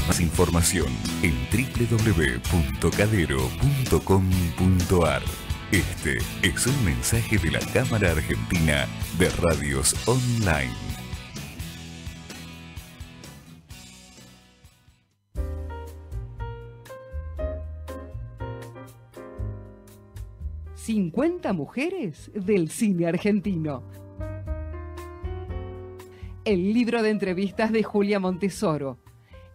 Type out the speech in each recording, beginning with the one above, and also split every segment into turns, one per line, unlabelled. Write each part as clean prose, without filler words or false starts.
Más información en www.cadero.com.ar. Este es un mensaje de la Cámara Argentina de Radios Online.
«50 mujeres del cine argentino». El libro de entrevistas de Julia Montesoro.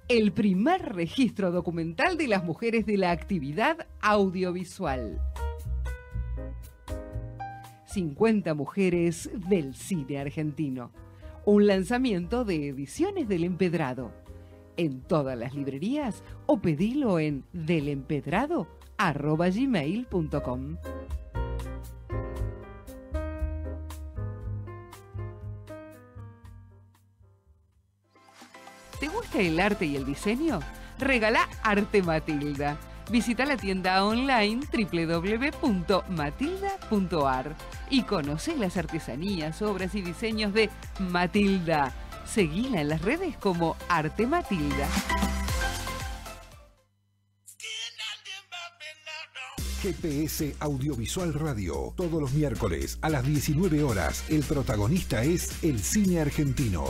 El primer registro documental de las mujeres de la actividad audiovisual. 50 mujeres del cine argentino. Un lanzamiento de Ediciones del Empedrado. En todas las librerías o pedilo en delempedrado@gmail.com. ¿Te gusta el arte y el diseño? Regala Arte Matilda. Visita la tienda online www.matilda.ar y conoce las artesanías, obras y diseños de Matilda. Seguila en las redes como Arte Matilda.
GPS Audiovisual Radio. Todos los miércoles a las 19 horas, el protagonista es el cine argentino.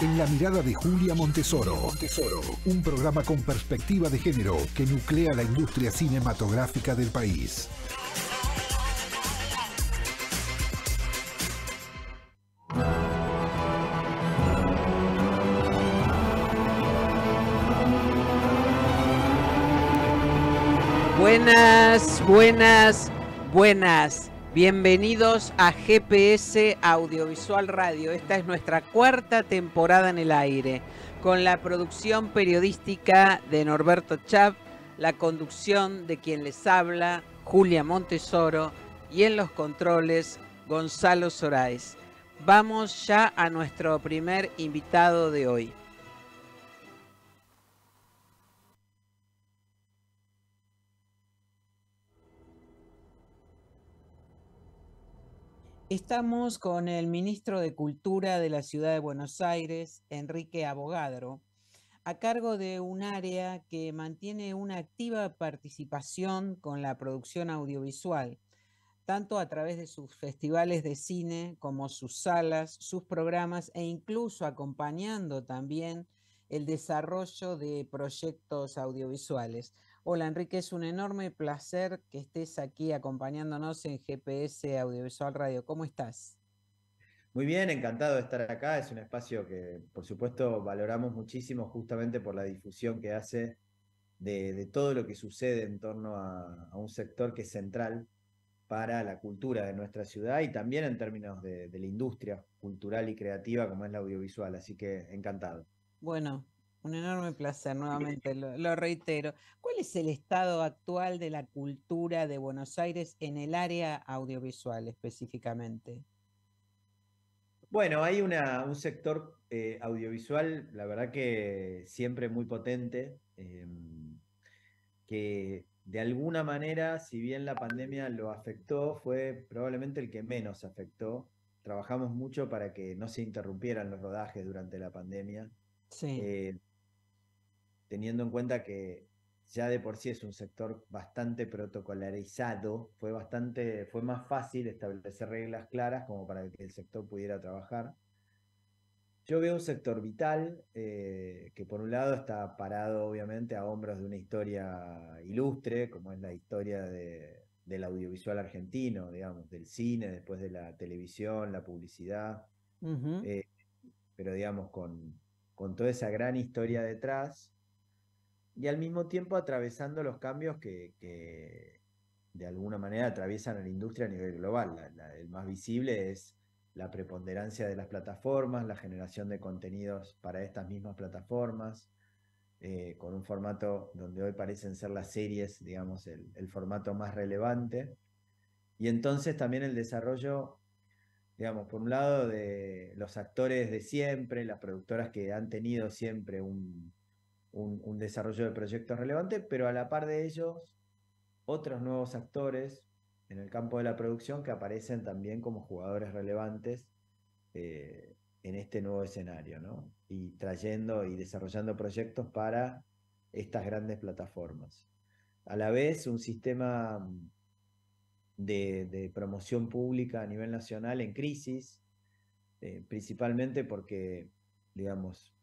En la mirada de Julia Montesoro. Un programa con perspectiva de género que nuclea la industria cinematográfica del país.
Buenas. Bienvenidos a GPS Audiovisual Radio. Esta es nuestra cuarta temporada en el aire, con la producción periodística de Norberto Chap, la conducción de quien les habla, Julia Montesoro, y en los controles, Gonzalo Soraes. Vamos ya a nuestro primer invitado de hoy. Estamos con el ministro de Cultura de la Ciudad de Buenos Aires, Enrique Avogadro, a cargo de un área que mantiene una activa participación con la producción audiovisual, tanto a través de sus festivales de cine como sus salas, sus programas e incluso acompañando también el desarrollo de proyectos audiovisuales. Hola Enrique, es un enorme placer que estés aquí acompañándonos en GPS Audiovisual Radio. ¿Cómo estás?
Muy bien, encantado de estar acá. Es un espacio que, por supuesto, valoramos muchísimo justamente por la difusión que hace de todo lo que sucede en torno a un sector que es central para la cultura de nuestra ciudad y también en términos de la industria cultural y creativa como es la audiovisual. Así que encantado.
Bueno, un enorme placer, nuevamente lo reitero. ¿Cuál es el estado actual de la cultura de Buenos Aires en el área audiovisual específicamente?
Bueno, hay un sector audiovisual, la verdad que siempre muy potente, que de alguna manera, si bien la pandemia lo afectó, fue probablemente el que menos afectó. Trabajamos mucho para que no se interrumpieran los rodajes durante la pandemia.
Sí.
Teniendo en cuenta que ya de por sí es un sector bastante protocolarizado, fue más fácil establecer reglas claras como para que el sector pudiera trabajar. Yo veo un sector vital que por un lado está parado obviamente a hombros de una historia ilustre, como es la historia del audiovisual argentino, digamos, del cine, después de la televisión, la publicidad, eh, pero digamos con toda esa gran historia detrás y al mismo tiempo atravesando los cambios que de alguna manera atraviesan a la industria a nivel global. El más visible es la preponderancia de las plataformas, la generación de contenidos para estas mismas plataformas, con un formato donde hoy parecen ser las series, digamos, el formato más relevante. Y entonces también el desarrollo, digamos, por un lado de los actores de siempre, las productoras que han tenido siempre un desarrollo de proyectos relevantes, pero a la par de ellos, otros nuevos actores en el campo de la producción que aparecen también como jugadores relevantes en este nuevo escenario, ¿no? Y trayendo y desarrollando proyectos para estas grandes plataformas. A la vez, un sistema de promoción pública a nivel nacional en crisis, principalmente porque, digamos,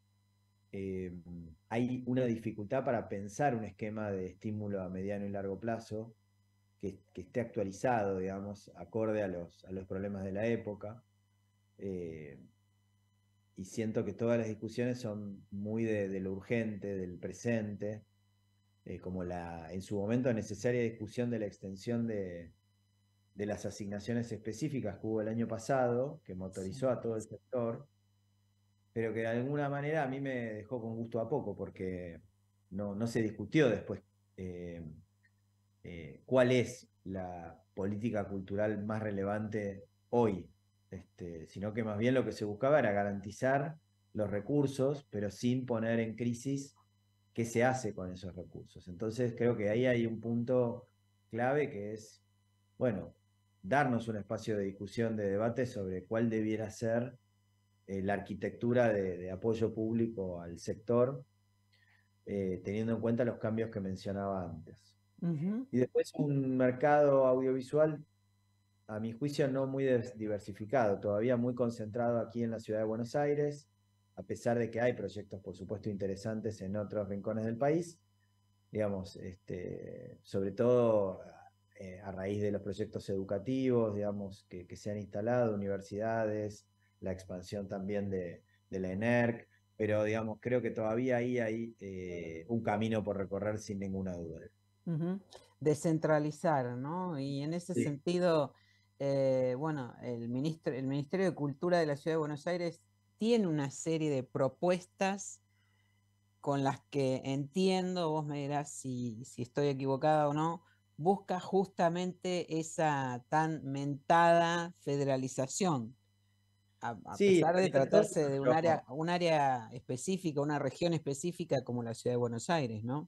hay una dificultad para pensar un esquema de estímulo a mediano y largo plazo que esté actualizado, digamos, acorde a los problemas de la época. Y siento que todas las discusiones son muy de lo urgente, del presente, como la en su momento necesaria discusión de la extensión de las asignaciones específicas que hubo el año pasado, que motorizó a todo el sector, pero que de alguna manera a mí me dejó con gusto a poco, porque no se discutió después cuál es la política cultural más relevante hoy, sino que más bien lo que se buscaba era garantizar los recursos, pero sin poner en crisis qué se hace con esos recursos. Entonces creo que ahí hay un punto clave que es, bueno, darnos un espacio de discusión, de debate sobre cuál debiera ser la arquitectura de apoyo público al sector, teniendo en cuenta los cambios que mencionaba antes. Y después un mercado audiovisual, a mi juicio, no muy diversificado, todavía muy concentrado aquí en la ciudad de Buenos Aires, a pesar de que hay proyectos, por supuesto, interesantes en otros rincones del país, digamos, sobre todo a raíz de los proyectos educativos, digamos, que se han instalado, universidades, la expansión también de la ENERC, pero, digamos, creo que todavía ahí hay un camino por recorrer sin ninguna duda.
Descentralizar, ¿no? Y en ese sentido, bueno, el Ministerio de Cultura de la Ciudad de Buenos Aires tiene una serie de propuestas con las que entiendo, vos me dirás si estoy equivocada o no, busca justamente esa tan mentada federalización. A pesar de tratarse de un área específica, una región específica como la Ciudad de Buenos Aires, ¿no?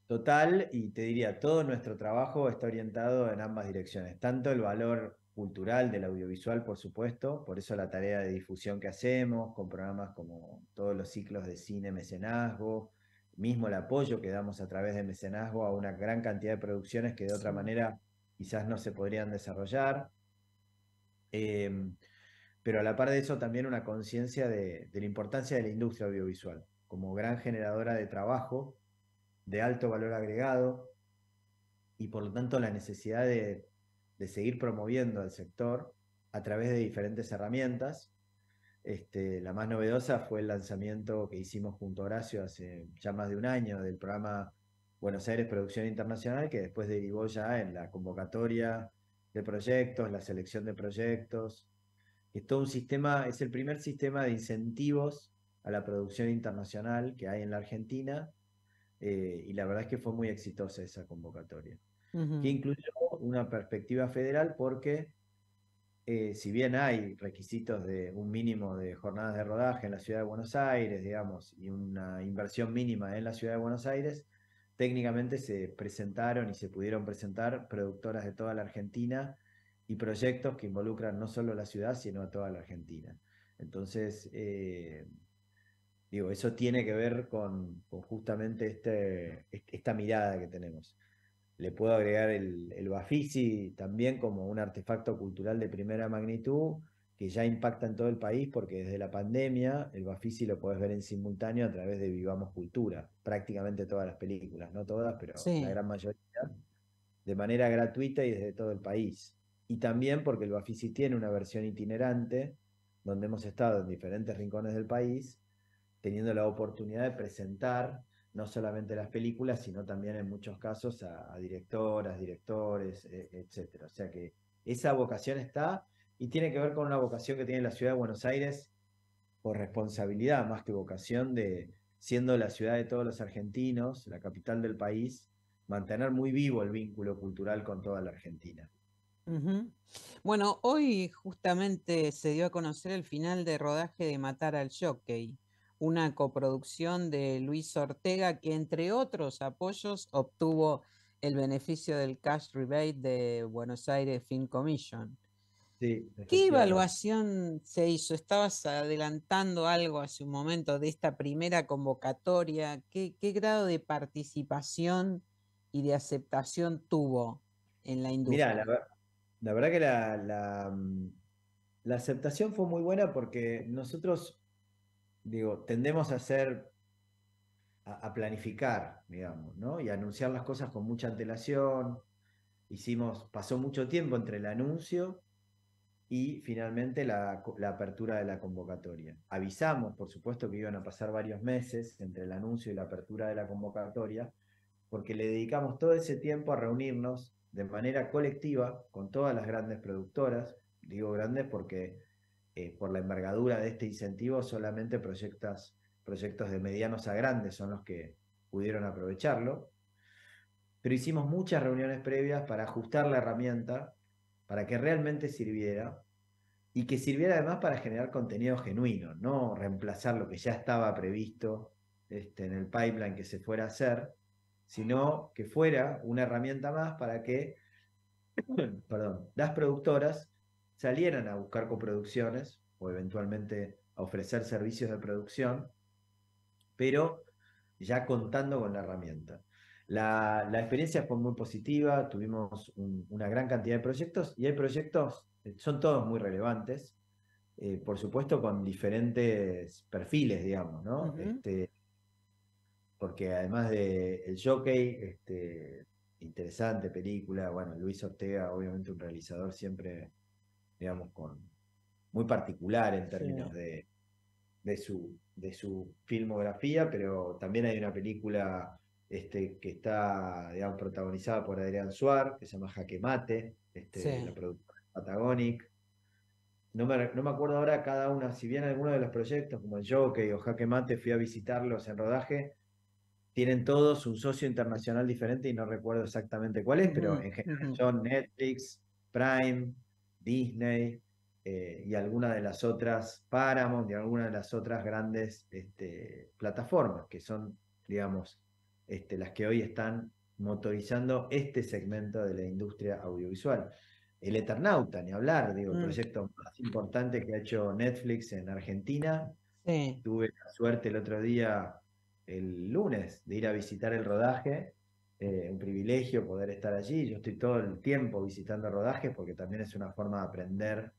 Total, y te diría, todo nuestro trabajo está orientado en ambas direcciones, tanto el valor cultural del audiovisual, por supuesto, por eso la tarea de difusión que hacemos, con programas como todos los ciclos de cine mecenazgo, mismo el apoyo que damos a través de mecenazgo a una gran cantidad de producciones que de otra manera quizás no se podrían desarrollar. Pero a la par de eso también una conciencia de la importancia de la industria audiovisual como gran generadora de trabajo de alto valor agregado y por lo tanto la necesidad de seguir promoviendo al sector a través de diferentes herramientas. La más novedosa fue el lanzamiento que hicimos junto a Horacio hace ya más de un año del programa Buenos Aires Producción Internacional, que después derivó ya en la convocatoria de proyectos, la selección de proyectos. Es todo un sistema, es el primer sistema de incentivos a la producción internacional que hay en la Argentina, y la verdad es que fue muy exitosa esa convocatoria, que incluyó una perspectiva federal porque si bien hay requisitos de un mínimo de jornadas de rodaje en la ciudad de Buenos Aires, digamos, y una inversión mínima en la ciudad de Buenos Aires, técnicamente se presentaron y se pudieron presentar productoras de toda la Argentina y proyectos que involucran no solo la ciudad, sino a toda la Argentina. Entonces, digo, eso tiene que ver con justamente esta mirada que tenemos. Le puedo agregar el Bafisi también como un artefacto cultural de primera magnitud que ya impacta en todo el país porque desde la pandemia el Bafisi lo podés ver en simultáneo a través de Vivamos Cultura, prácticamente todas las películas, no todas, pero la gran mayoría, de manera gratuita y desde todo el país. Y también porque el Bafisi tiene una versión itinerante donde hemos estado en diferentes rincones del país teniendo la oportunidad de presentar no solamente las películas, sino también en muchos casos a directoras, directores, etc. O sea que esa vocación está y tiene que ver con una vocación que tiene la ciudad de Buenos Aires por responsabilidad más que vocación de, siendo la ciudad de todos los argentinos, la capital del país, mantener muy vivo el vínculo cultural con toda la Argentina.
Bueno, hoy justamente se dio a conocer el final de rodaje de Matar al Jockey, una coproducción de Luis Ortega que entre otros apoyos obtuvo el beneficio del cash rebate de Buenos Aires Film Commission.
Sí,
¿Qué
efectivamente.
evaluación se hizo? Estabas adelantando algo hace un momento de esta primera convocatoria. ¿Qué grado de participación y de aceptación tuvo en la
Mira,
industria?
la verdad que la aceptación fue muy buena porque nosotros, digo, tendemos a hacer, a planificar, digamos, ¿no? Y a anunciar las cosas con mucha antelación. Pasó mucho tiempo entre el anuncio y finalmente la apertura de la convocatoria. Avisamos, por supuesto, que iban a pasar varios meses entre el anuncio y la apertura de la convocatoria, porque le dedicamos todo ese tiempo a reunirnos de manera colectiva con todas las grandes productoras. Digo grandes porque por la envergadura de este incentivo solamente proyectos de medianos a grandes son los que pudieron aprovecharlo. Pero hicimos muchas reuniones previas para ajustar la herramienta, para que realmente sirviera y que sirviera además para generar contenido genuino, no reemplazar lo que ya estaba previsto en el pipeline que se fuera a hacer, sino que fuera una herramienta más para que, perdón, las productoras salieran a buscar coproducciones o eventualmente a ofrecer servicios de producción, pero ya contando con la herramienta. La experiencia fue muy positiva, tuvimos una gran cantidad de proyectos y hay proyectos, son todos muy relevantes, por supuesto con diferentes perfiles, digamos, ¿no?
Ujú.
Porque además de El Jockey, interesante película, bueno, Luis Ortega, obviamente un realizador siempre, digamos, muy particular en
Sí,
términos de su filmografía, pero también hay una película que está, digamos, protagonizada por Adrián Suar, que se llama Jaque Mate, la
sí.
productora Patagonic. No me acuerdo ahora cada una, si bien algunos de los proyectos, como el Jockey o Jaque Mate, fui a visitarlos en rodaje, tienen todos un socio internacional diferente y no recuerdo exactamente cuál es, pero
Ujú,
en general
ujú.
son Netflix, Prime, Disney y algunas de las otras, Paramount y algunas de las otras grandes plataformas que son, digamos, las que hoy están motorizando este segmento de la industria audiovisual. El Eternauta, ni hablar, digo, el
Mm,
proyecto más importante que ha hecho Netflix en Argentina.
sí.
Tuve la suerte el otro día, el lunes, de ir a visitar el rodaje. Un privilegio poder estar allí. Yo estoy todo el tiempo visitando rodajes porque también es una forma de aprender.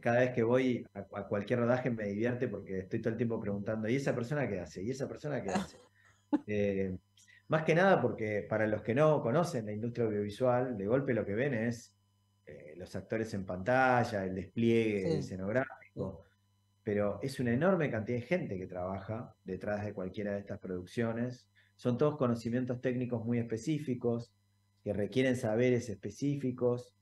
Cada vez que voy a cualquier rodaje me divierte porque estoy todo el tiempo preguntando, ¿y esa persona qué hace? ¿Y esa persona qué hace? Eh, Más que nada porque para los que no conocen la industria audiovisual, de golpe lo que ven es los actores en pantalla, el despliegue
Sí, sí.
escenográfico, pero es una enorme cantidad de gente que trabaja detrás de cualquiera de estas producciones. Son todos conocimientos técnicos muy específicos, que requieren saberes específicos,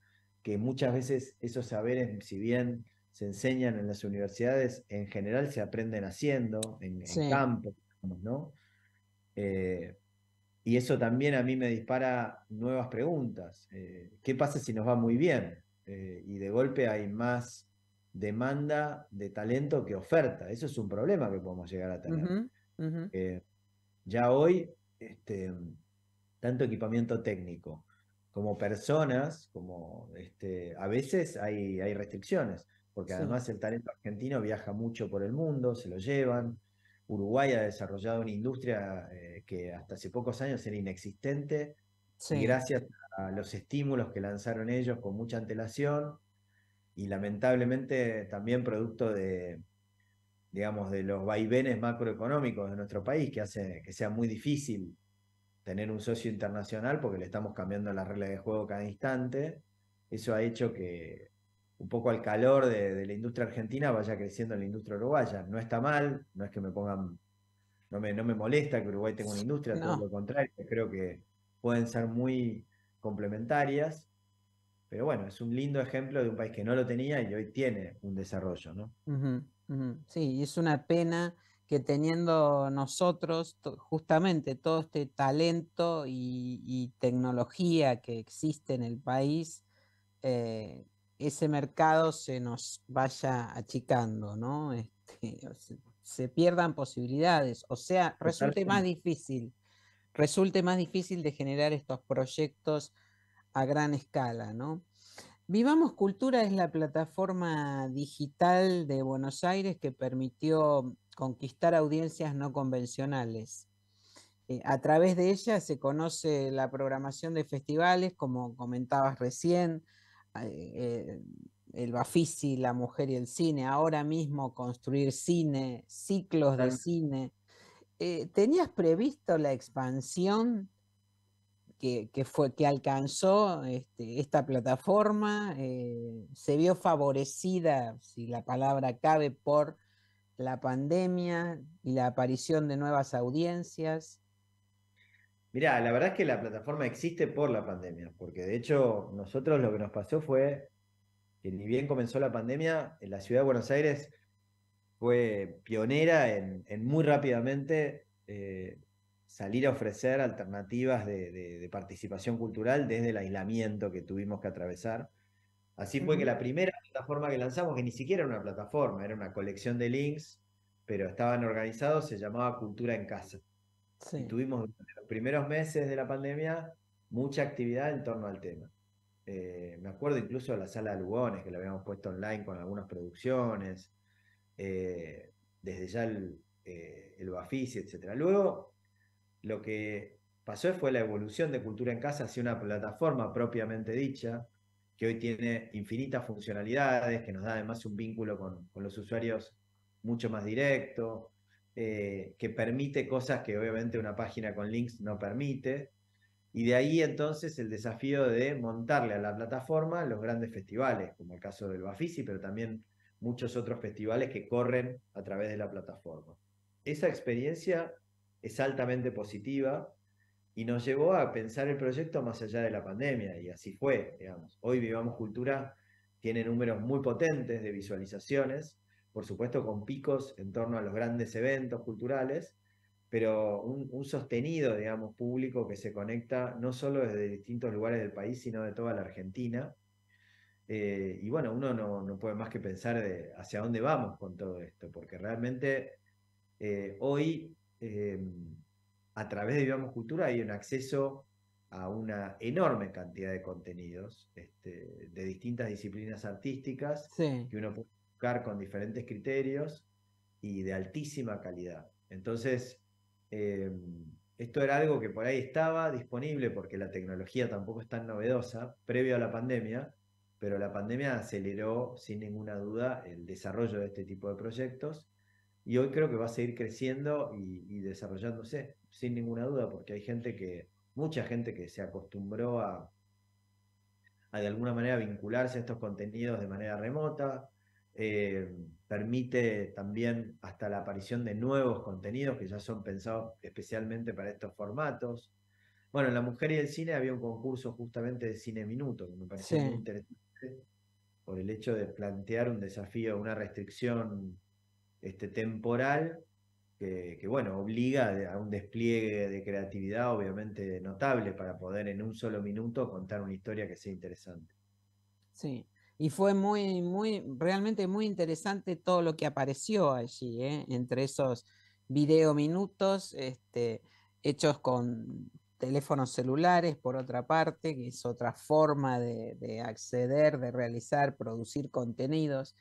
que muchas veces esos saberes, si bien se enseñan en las universidades, en general se aprenden haciendo, en
Sí.
campo, digamos, ¿no? Eh, y eso también a mí me dispara nuevas preguntas. ¿Qué pasa si nos va muy bien? Y de golpe hay más demanda de talento que oferta. Eso es un problema que podemos llegar a tener.
Ujú, ujú.
Eh, ya hoy, tanto equipamiento técnico como personas, a veces hay restricciones, porque
Sí,
además el talento argentino viaja mucho por el mundo, se lo llevan. Uruguay ha desarrollado una industria que hasta hace pocos años era inexistente y
sí.
gracias a los estímulos que lanzaron ellos con mucha antelación y lamentablemente también producto de, digamos, de los vaivenes macroeconómicos de nuestro país que hace que sea muy difícil tener un socio internacional porque le estamos cambiando las reglas de juego cada instante. Eso ha hecho que un poco al calor de la industria argentina vaya creciendo la industria uruguaya. No está mal, no es que me pongan, no me molesta que Uruguay tenga una industria, todo
No.
lo contrario, creo que pueden ser muy complementarias, pero bueno, es un lindo ejemplo de un país que no lo tenía y hoy tiene un desarrollo, ¿no?
Ujú, ujú. Sí, y es una pena que teniendo nosotros justamente todo este talento y tecnología que existe en el país, eh, ese mercado se nos vaya achicando, ¿no? O se pierdan posibilidades, o sea,
Totalmente.
resulte más difícil de generar estos proyectos a gran escala, ¿no? Vivamos Cultura es la plataforma digital de Buenos Aires que permitió conquistar audiencias no convencionales. A través de ella se conoce la programación de festivales, como comentabas recién, el Bafisi, La Mujer y el Cine, ahora mismo construir cine, ciclos de cine. ¿Tenías previsto la expansión que alcanzó esta plataforma? ¿Se vio favorecida, si la palabra cabe, por la pandemia y la aparición de nuevas audiencias?
Mirá, la verdad es que la plataforma existe por la pandemia, porque de hecho nosotros lo que nos pasó fue que ni bien comenzó la pandemia, en la ciudad de Buenos Aires fue pionera en muy rápidamente salir a ofrecer alternativas de participación cultural desde el aislamiento que tuvimos que atravesar. Así fue que la primera plataforma que lanzamos, que ni siquiera era una plataforma, era una colección de links, pero estaban organizados, se llamaba Cultura en Casa. Y
Sí.
tuvimos durante los primeros meses de la pandemia mucha actividad en torno al tema. Me acuerdo incluso de la sala de Lugones, que la habíamos puesto online con algunas producciones, desde ya el Bafisi, etc. Luego, lo que pasó fue la evolución de Cultura en Casa hacia una plataforma propiamente dicha, que hoy tiene infinitas funcionalidades, que nos da además un vínculo con los usuarios mucho más directo, que permite cosas que obviamente una página con links no permite. Y de ahí entonces el desafío de montarle a la plataforma los grandes festivales, como el caso del Bafisi, pero también muchos otros festivales que corren a través de la plataforma. Esa experiencia es altamente positiva y nos llevó a pensar el proyecto más allá de la pandemia, y así fue, digamos. Hoy Vivamos Cultura tiene números muy potentes de visualizaciones, por supuesto con picos en torno a los grandes eventos culturales, pero un sostenido, digamos, público que se conecta no solo desde distintos lugares del país, sino de toda la Argentina. Y bueno, uno no puede más que pensar de hacia dónde vamos con todo esto, porque realmente hoy, a través de Vivamos Cultura, hay un acceso a una enorme cantidad de contenidos de distintas disciplinas artísticas
Sí.
que uno puede buscar con diferentes criterios y de altísima calidad. Entonces, eh, esto era algo que por ahí estaba disponible porque la tecnología tampoco es tan novedosa previo a la pandemia, pero la pandemia aceleró sin ninguna duda el desarrollo de este tipo de proyectos y hoy creo que va a seguir creciendo y desarrollándose, sin ninguna duda, porque hay mucha gente que se acostumbró a de alguna manera vincularse a estos contenidos de manera remota. Permite también hasta la aparición de nuevos contenidos que ya son pensados especialmente para estos formatos. Bueno, en La Mujer y el Cine había un concurso justamente de cine minuto, que me pareció muy
Sí.
interesante por el hecho de plantear un desafío, una restricción temporal que, bueno, obliga a un despliegue de creatividad obviamente notable para poder en un solo minuto contar una historia que sea interesante.
Sí, y fue realmente muy interesante todo lo que apareció allí, entre esos video minutos, hechos con teléfonos celulares, por otra parte, que es otra forma de acceder, de realizar, producir contenidos.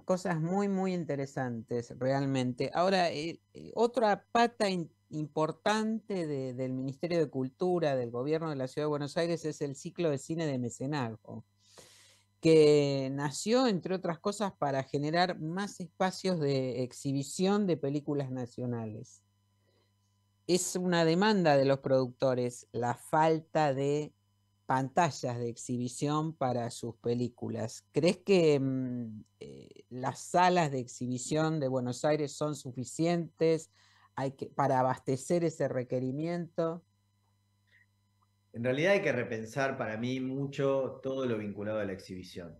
Cosas muy interesantes realmente. Ahora, otra pata importante del Ministerio de Cultura, del Gobierno de la Ciudad de Buenos Aires, es el ciclo de cine de mecenazgo, que nació, entre otras cosas, para generar más espacios de exhibición de películas nacionales. Es una demanda de los productores la falta de pantallas de exhibición para sus películas. ¿Crees que las salas de exhibición de Buenos Aires son suficientes para abastecer ese requerimiento?
En realidad hay que repensar para mí mucho todo lo vinculado a la exhibición.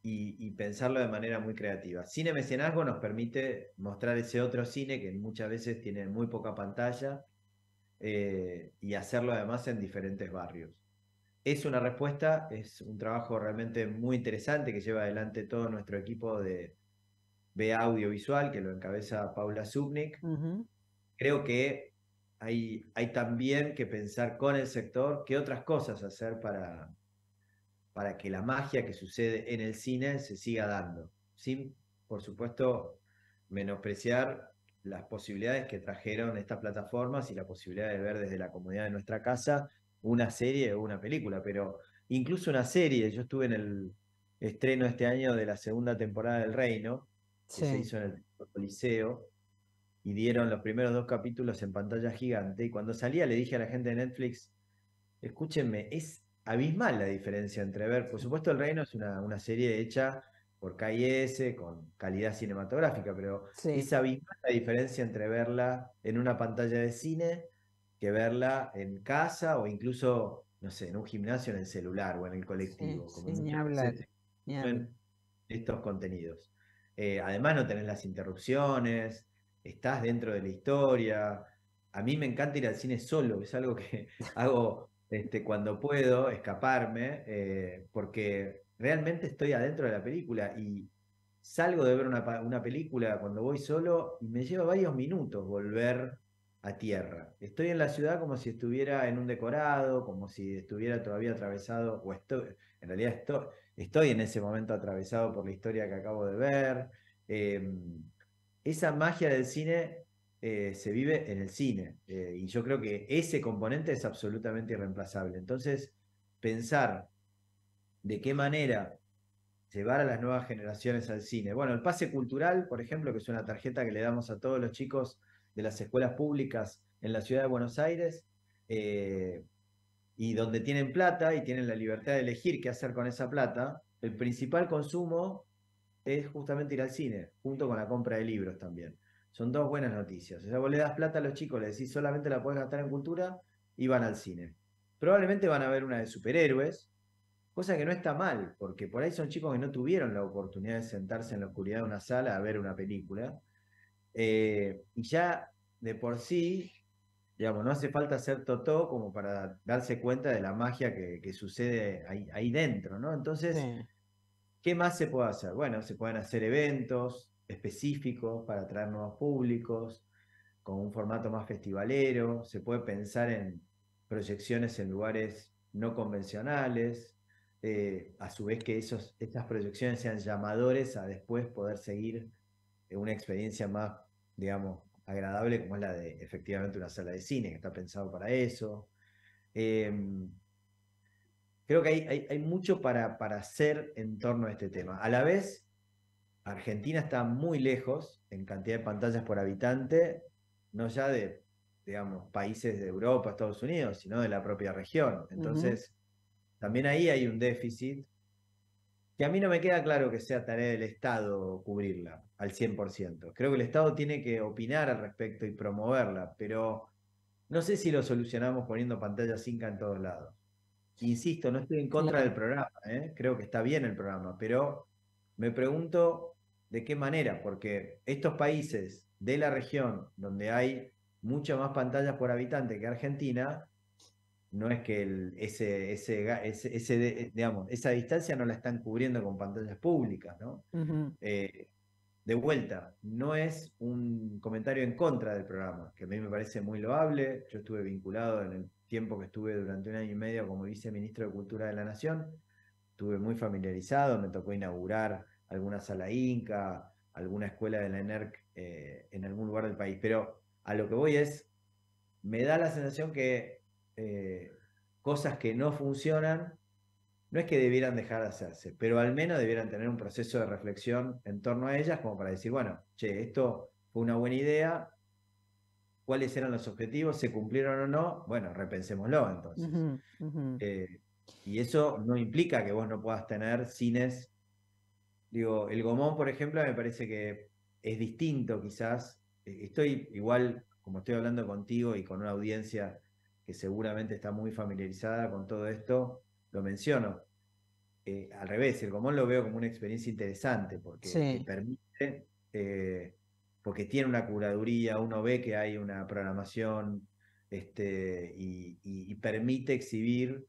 Y pensarlo de manera muy creativa. Cine mecenazgo nos permite mostrar ese otro cine que muchas veces tiene muy poca pantalla y hacerlo además en diferentes barrios. Es una respuesta, es un trabajo realmente muy interesante que lleva adelante todo nuestro equipo de BA Audiovisual, que lo encabeza Paula Zubnik.
Ujú.
Creo que hay también que pensar con el sector qué otras cosas hacer para que la magia que sucede en el cine se siga dando, sin, por supuesto, menospreciar las posibilidades que trajeron estas plataformas y la posibilidad de ver desde la comodidad de nuestra casa una serie o una película, pero incluso una serie. Yo estuve en el estreno este año de la segunda temporada del Reino, que se
Sí.
hizo en el Coliseo, y dieron los primeros 2 capítulos en pantalla gigante, y cuando salía le dije a la gente de Netflix, escúchenme, es abismal la diferencia entre ver, por supuesto El Reino es una serie hecha por KIS, con calidad cinematográfica, pero es
Sí,
abismal la diferencia entre verla en una pantalla de cine que verla en casa o incluso, no sé, en un gimnasio, en el celular o en el
sí,
colectivo, como
sí, ni
muchas
hablar,
veces se
ni hablar.
consumen estos contenidos. Además no tenés las interrupciones, estás dentro de la historia. A mí me encanta ir al cine solo, es algo que hago cuando puedo, escaparme, porque realmente estoy adentro de la película y salgo de ver una película cuando voy solo y me lleva varios minutos volver a tierra. Estoy en la ciudad como si estuviera en un decorado, como si estuviera todavía atravesado, o en realidad estoy en ese momento atravesado por la historia que acabo de ver. Eh, esa magia del cine se vive en el cine, y yo creo que ese componente es absolutamente irreemplazable. Entonces, pensar de qué manera llevar a las nuevas generaciones al cine. Bueno, el pase cultural, por ejemplo, que es una tarjeta que le damos a todos los chicos de las escuelas públicas en la ciudad de Buenos Aires, eh, y donde tienen plata y tienen la libertad de elegir qué hacer con esa plata, el principal consumo es justamente ir al cine, junto con la compra de libros también. Son 2 buenas noticias. O sea, vos le das plata a los chicos, le decís solamente la podés gastar en cultura y van al cine. Probablemente van a ver una de superhéroes, cosa que no está mal, porque por ahí son chicos que no tuvieron la oportunidad de sentarse en la oscuridad de una sala a ver una película. Y ya de por sí, digamos, no hace falta ser totó como para darse cuenta de la magia que sucede ahí dentro, ¿no? Entonces,
Sí,
¿qué más se puede hacer? Bueno, se pueden hacer eventos específicos para atraer nuevos públicos, con un formato más festivalero, se puede pensar en proyecciones en lugares no convencionales, a su vez que estas proyecciones sean llamadores a después poder seguir una experiencia más, digamos, agradable como es la de efectivamente una sala de cine, que está pensado para eso. Eh, Creo que hay mucho para hacer en torno a este tema. A la vez, Argentina está muy lejos en cantidad de pantallas por habitante, no ya de, digamos, países de Europa, Estados Unidos, sino de la propia región.
ujú,
Entonces, también ahí hay un déficit que a mí no me queda claro que sea tarea del Estado cubrirla al 100%. Creo que el Estado tiene que opinar al respecto y promoverla, pero no sé si lo solucionamos poniendo pantallas Inca en todos lados. Insisto, no estoy en contra del
claro.
programa, ¿eh? Creo que está bien el programa, pero me pregunto de qué manera, porque estos países de la región donde hay muchas más pantallas por habitante que Argentina, no es que digamos, esa distancia no la están cubriendo con pantallas públicas, ¿no?
Ujú,
Eh, de vuelta, no es un comentario en contra del programa, que a mí me parece muy loable. Yo estuve vinculado en el tiempo que estuve durante 1 año y medio como viceministro de Cultura de la Nación, estuve muy familiarizado, me tocó inaugurar alguna sala Inca, alguna escuela de la ENERC en algún lugar del país, pero a lo que voy es, me da la sensación que cosas que no funcionan no es que debieran dejar de hacerse, pero al menos debieran tener un proceso de reflexión en torno a ellas, como para decir, bueno, che, esto fue una buena idea, ¿cuáles eran los objetivos? ¿Se cumplieron o no? Bueno, repensémoslo entonces.
ujú, ujú.
Eh, y eso no implica que vos no puedas tener cines. Digo, el Gomón, por ejemplo, me parece que es distinto quizás. Estoy igual, como estoy hablando contigo y con una audiencia que seguramente está muy familiarizada con todo esto, lo menciono. Al revés, el Gomón lo veo como una experiencia interesante porque te
Sí,
permite, porque tiene una curaduría, uno ve que hay una programación, y permite exhibir,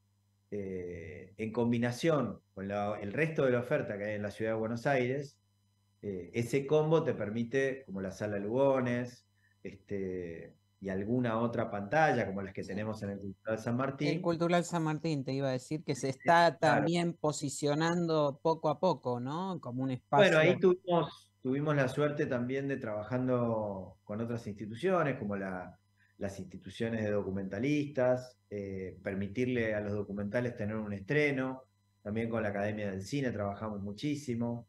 en combinación con el resto de la oferta que hay en la ciudad de Buenos Aires. Ese combo te permite, como la Sala Lugones, y alguna otra pantalla, como las que tenemos en el Cultural San
El
Martín.
Cultural San Martín, te iba a decir, que se está
Claro.
también posicionando poco a poco, ¿no? Como un
Bueno, ahí
espacio.
tuvimos la suerte también de trabajando con otras instituciones, como las instituciones de documentalistas, permitirle a los documentales tener un estreno, también con la Academia del Cine trabajamos muchísimo.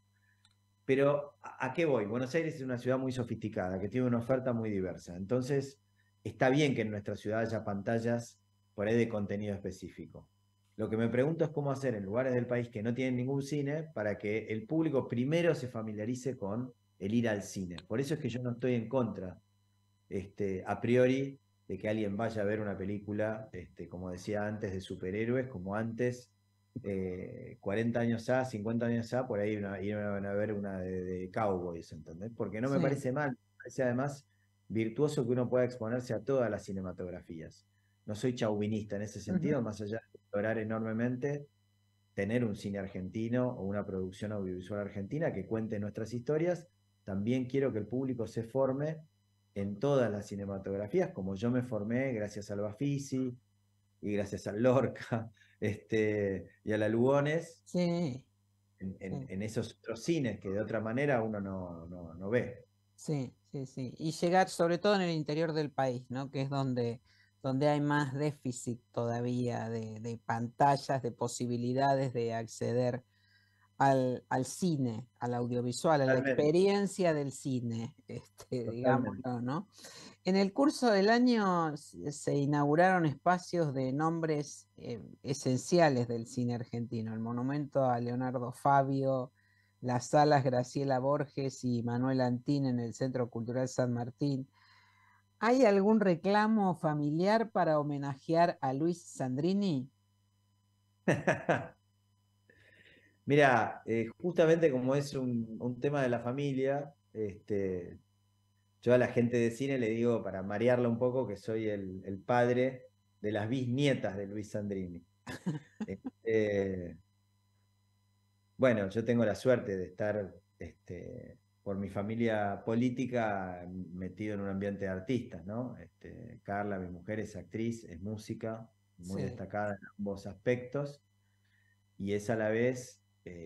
Pero ¿a qué voy? Buenos Aires es una ciudad muy sofisticada, que tiene una oferta muy diversa. Entonces, está bien que en nuestra ciudad haya pantallas por ahí de contenido específico. Lo que me pregunto es cómo hacer en lugares del país que no tienen ningún cine para que el público primero se familiarice con el ir al cine. Por eso es que yo no estoy en contra, a priori, de que alguien vaya a ver una película, como decía antes, de superhéroes, como antes 40 años A, 50 años A, por ahí iban a ver una de Cowboys, ¿entendés? Porque no me
Sí.
parece mal, me parece además virtuoso que uno pueda exponerse a todas las cinematografías. No soy chauvinista en ese sentido, más allá de explorar enormemente tener un cine argentino o una producción audiovisual argentina que cuente nuestras historias. También quiero que el público se forme en todas las cinematografías, como yo me formé gracias al Bafisi y gracias al Lorca y a la Lugones,
Sí, sí.
en esos otros cines que de otra manera uno no ve.
Sí, sí, sí. Y llegar sobre todo en el interior del país, ¿no? Que es donde hay más déficit todavía de pantallas, de posibilidades de acceder al cine, al audiovisual, a la
Totalmente,
experiencia del cine,
totalmente.
digámoslo, ¿no? En el curso del año se inauguraron espacios de nombres esenciales del cine argentino, el monumento a Leonardo Fabio, las salas Graciela Borges y Manuel Antín en el Centro Cultural San Martín. ¿Hay algún reclamo familiar para homenajear a Luis Sandrini?
Mira, justamente como es un tema de la familia, yo a la gente de cine le digo, para marearla un poco, que soy el padre de las bisnietas de Luis Sandrini. Este, bueno, yo tengo la suerte de estar, por mi familia política, metido en un ambiente de artistas, ¿no? Carla, mi mujer, es actriz, es música, muy
Sí,
destacada en ambos aspectos, y es a la vez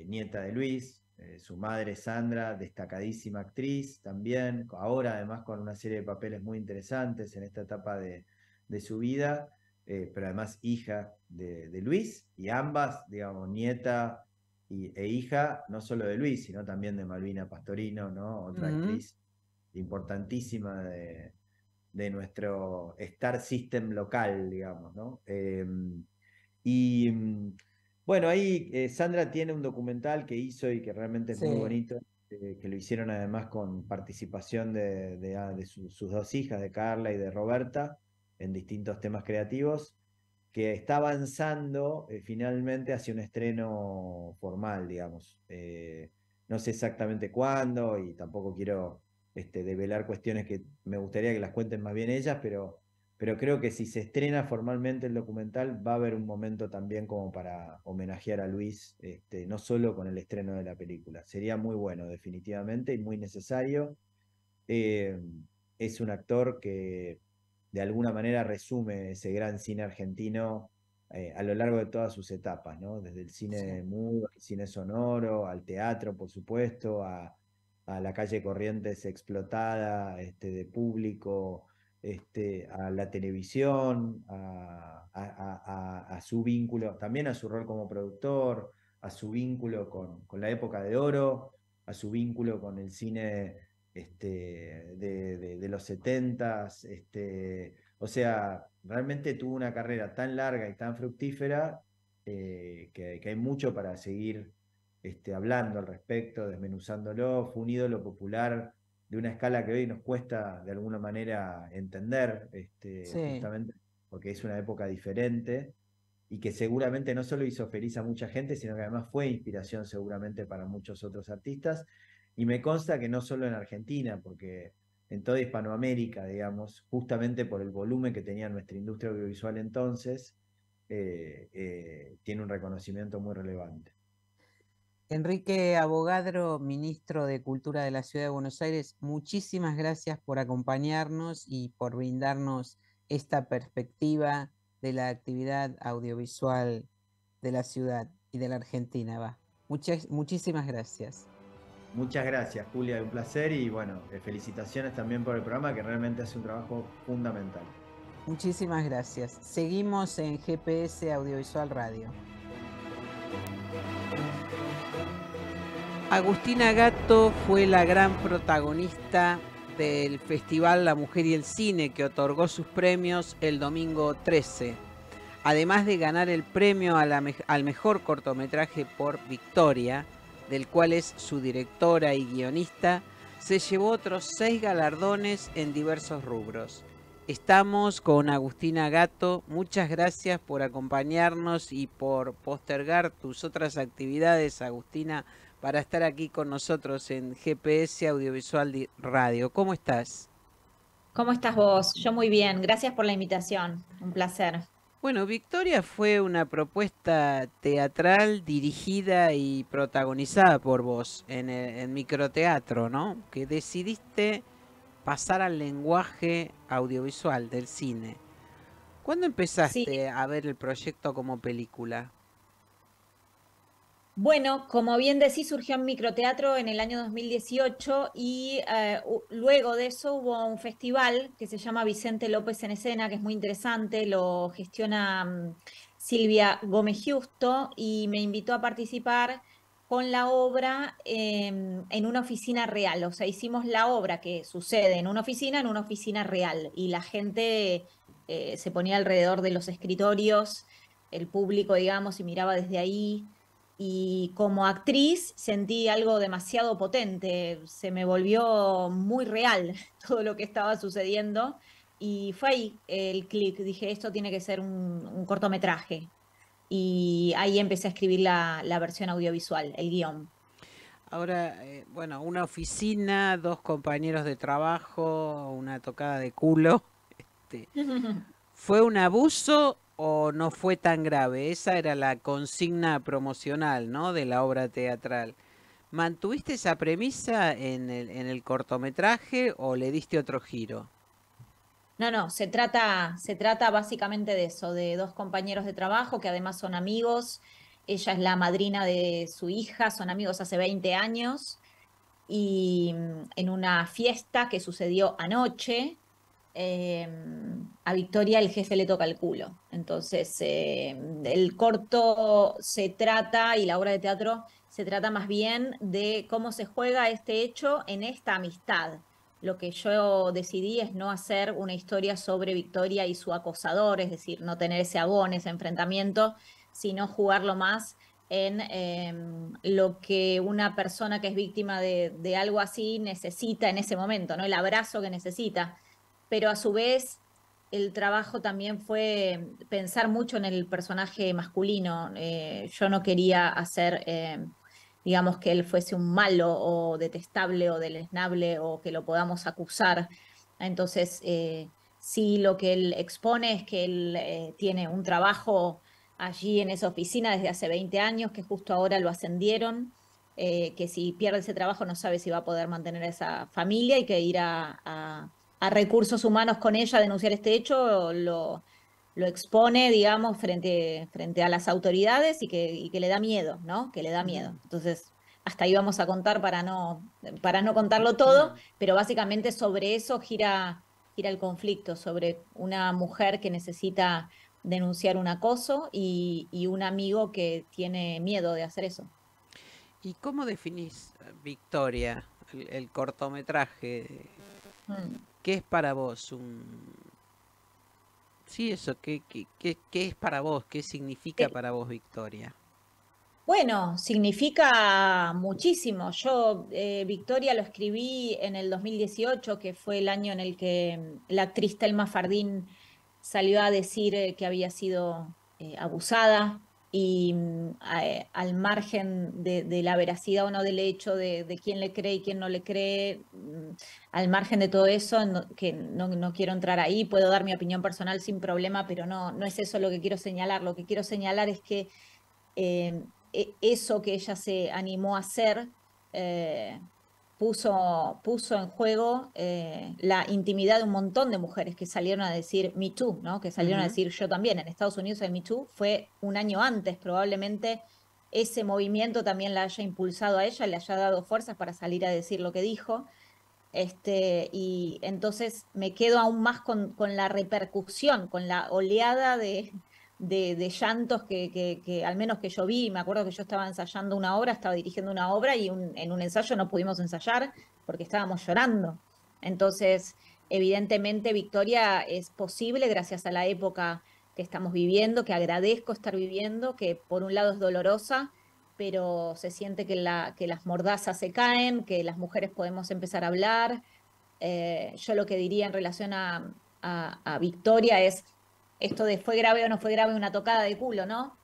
nieta de Luis, su madre Sandra, destacadísima actriz también, ahora además con una serie de papeles muy interesantes en esta etapa de su vida, pero además hija de Luis, y ambas, digamos, nieta e hija, no solo de Luis, sino también de Malvina Pastorino, ¿no? Otra
ujú,
actriz importantísima de nuestro Star System local, digamos, ¿no? Y bueno, ahí Sandra tiene un documental que hizo y que realmente es muy
sí,
bonito, que lo hicieron además con participación de sus dos hijas, de Carla y de Roberta, en distintos temas creativos, que está avanzando finalmente hacia un estreno formal, digamos. No sé exactamente cuándo y tampoco quiero develar cuestiones que me gustaría que las cuenten más bien ellas, pero creo que si se estrena formalmente el documental, va a haber un momento también como para homenajear a Luis, no solo con el estreno de la película. Sería muy bueno, definitivamente, y muy necesario. Eh, es un actor que de alguna manera resume ese gran cine argentino a lo largo de todas sus etapas, ¿no? Desde el
sí,
cine mudo, al cine sonoro, al teatro, por supuesto, a la calle Corrientes explotada, de público, a la televisión, a su vínculo, también a su rol como productor, a su vínculo con la época de oro, a su vínculo con el cine de los 70s. O sea, realmente tuvo una carrera tan larga y tan fructífera que hay mucho para seguir hablando al respecto, desmenuzándolo. Fue un ídolo popular de una escala que hoy nos cuesta de alguna manera entender,
sí.
justamente porque es una época diferente y que seguramente no solo hizo feliz a mucha gente, sino que además fue inspiración seguramente para muchos otros artistas. Y me consta que no solo en Argentina, porque en toda Hispanoamérica, digamos, justamente por el volumen que tenía nuestra industria audiovisual entonces, tiene un reconocimiento muy relevante.
Enrique Abogadro, ministro de Cultura de la Ciudad de Buenos Aires, muchísimas gracias por acompañarnos y por brindarnos esta perspectiva de la actividad audiovisual de la ciudad y de la Argentina. Muchísimas gracias.
Muchas gracias, Julia, un placer y bueno, felicitaciones también por el programa que realmente hace un trabajo fundamental.
Muchísimas gracias. Seguimos en GPS Audiovisual Radio. Agustina Gatto fue la gran protagonista del Festival La Mujer y el Cine, que otorgó sus premios el domingo 13. Además de ganar el premio al mejor cortometraje por Victoria, del cual es su directora y guionista, se llevó otros 6 galardones en diversos rubros. Estamos con Agustina Gatto. Muchas gracias por acompañarnos y por postergar tus otras actividades, Agustina, para estar aquí con nosotros en GPS Audiovisual Radio. ¿Cómo estás?
¿Cómo estás vos? Yo muy bien. Gracias por la invitación. Un placer.
Bueno, Victoria fue una propuesta teatral dirigida y protagonizada por vos en microteatro, ¿no? Que decidiste pasar al lenguaje audiovisual del cine. ¿Cuándo empezaste a ver el proyecto como película?
Bueno, como bien decís, surgió en microteatro en el año 2018 y luego de eso hubo un festival que se llama Vicente López en Escena, que es muy interesante, lo gestiona Silvia Gómez Justo y me invitó a participar con la obra en una oficina real. O sea, hicimos la obra que sucede en una oficina real y la gente se ponía alrededor de los escritorios, el público, digamos, y miraba desde ahí. Y como actriz sentí algo demasiado potente, se me volvió muy real todo lo que estaba sucediendo y fue ahí el clic, dije esto tiene que ser un cortometraje y ahí empecé a escribir la versión audiovisual, el guión.
Ahora, bueno, una oficina, 2 compañeros de trabajo, una tocada de culo, ¿fue un abuso o no fue tan grave? Esa era la consigna promocional, ¿no?, de la obra teatral. ¿Mantuviste esa premisa en el cortometraje o le diste otro giro?
No, se trata básicamente de eso, de 2 compañeros de trabajo que además son amigos. Ella es la madrina de su hija, son amigos hace 20 años. Y en una fiesta que sucedió anoche, a Victoria el jefe le toca el culo. Entonces, el corto se trata, y la obra de teatro se trata más bien de cómo se juega este hecho en esta amistad. Lo que yo decidí es no hacer una historia sobre Victoria y su acosador, es decir, no tener ese agón, ese enfrentamiento, sino jugarlo más en lo que una persona que es víctima de algo así necesita en ese momento, ¿no? El abrazo que necesita. Pero a su vez el trabajo también fue pensar mucho en el personaje masculino. Yo no quería hacer, digamos, que él fuese un malo o detestable o deleznable o que lo podamos acusar. Entonces, sí, lo que él expone es que él tiene un trabajo allí en esa oficina desde hace 20 años, que justo ahora lo ascendieron, que si pierde ese trabajo no sabe si va a poder mantener a esa familia y que ir a recursos humanos con ella a denunciar este hecho, lo expone, digamos, frente a las autoridades y que le da miedo, ¿no? Que le da miedo. Entonces, hasta ahí vamos a contar para no contarlo todo, pero básicamente sobre eso gira el conflicto, sobre una mujer que necesita denunciar un acoso y un amigo que tiene miedo de hacer eso.
¿Y cómo definís, Victoria, el cortometraje? ¿Qué es para vos Sí, eso, ¿qué es para vos? ¿Qué significa para vos Victoria?
Bueno, significa muchísimo. Yo Victoria lo escribí en el 2018, que fue el año en el que la actriz Thelma Fardín salió a decir que había sido abusada y al margen de la veracidad o no del hecho, de quién le cree y quién no le cree, al margen de todo eso, que no quiero entrar ahí, puedo dar mi opinión personal sin problema, pero no es eso lo que quiero señalar. Lo que quiero señalar es que eso que ella se animó a hacer puso en juego la intimidad de un montón de mujeres que salieron a decir Me Too, ¿no? Que salieron a decir yo también. En Estados Unidos el Me Too fue un año antes, probablemente ese movimiento también la haya impulsado a ella, le haya dado fuerzas para salir a decir lo que dijo. Y entonces me quedo aún más con la repercusión, con la oleada de llantos que al menos que yo vi. Me acuerdo que yo estaba ensayando una obra, estaba dirigiendo una obra y en un ensayo no pudimos ensayar porque estábamos llorando. Entonces, evidentemente, Victoria es posible gracias a la época que estamos viviendo, que agradezco estar viviendo, que por un lado es dolorosa, pero se siente que las mordazas se caen, que las mujeres podemos empezar a hablar. Yo lo que diría en relación a Victoria es esto de fue grave o no fue grave una tocada de culo, ¿no?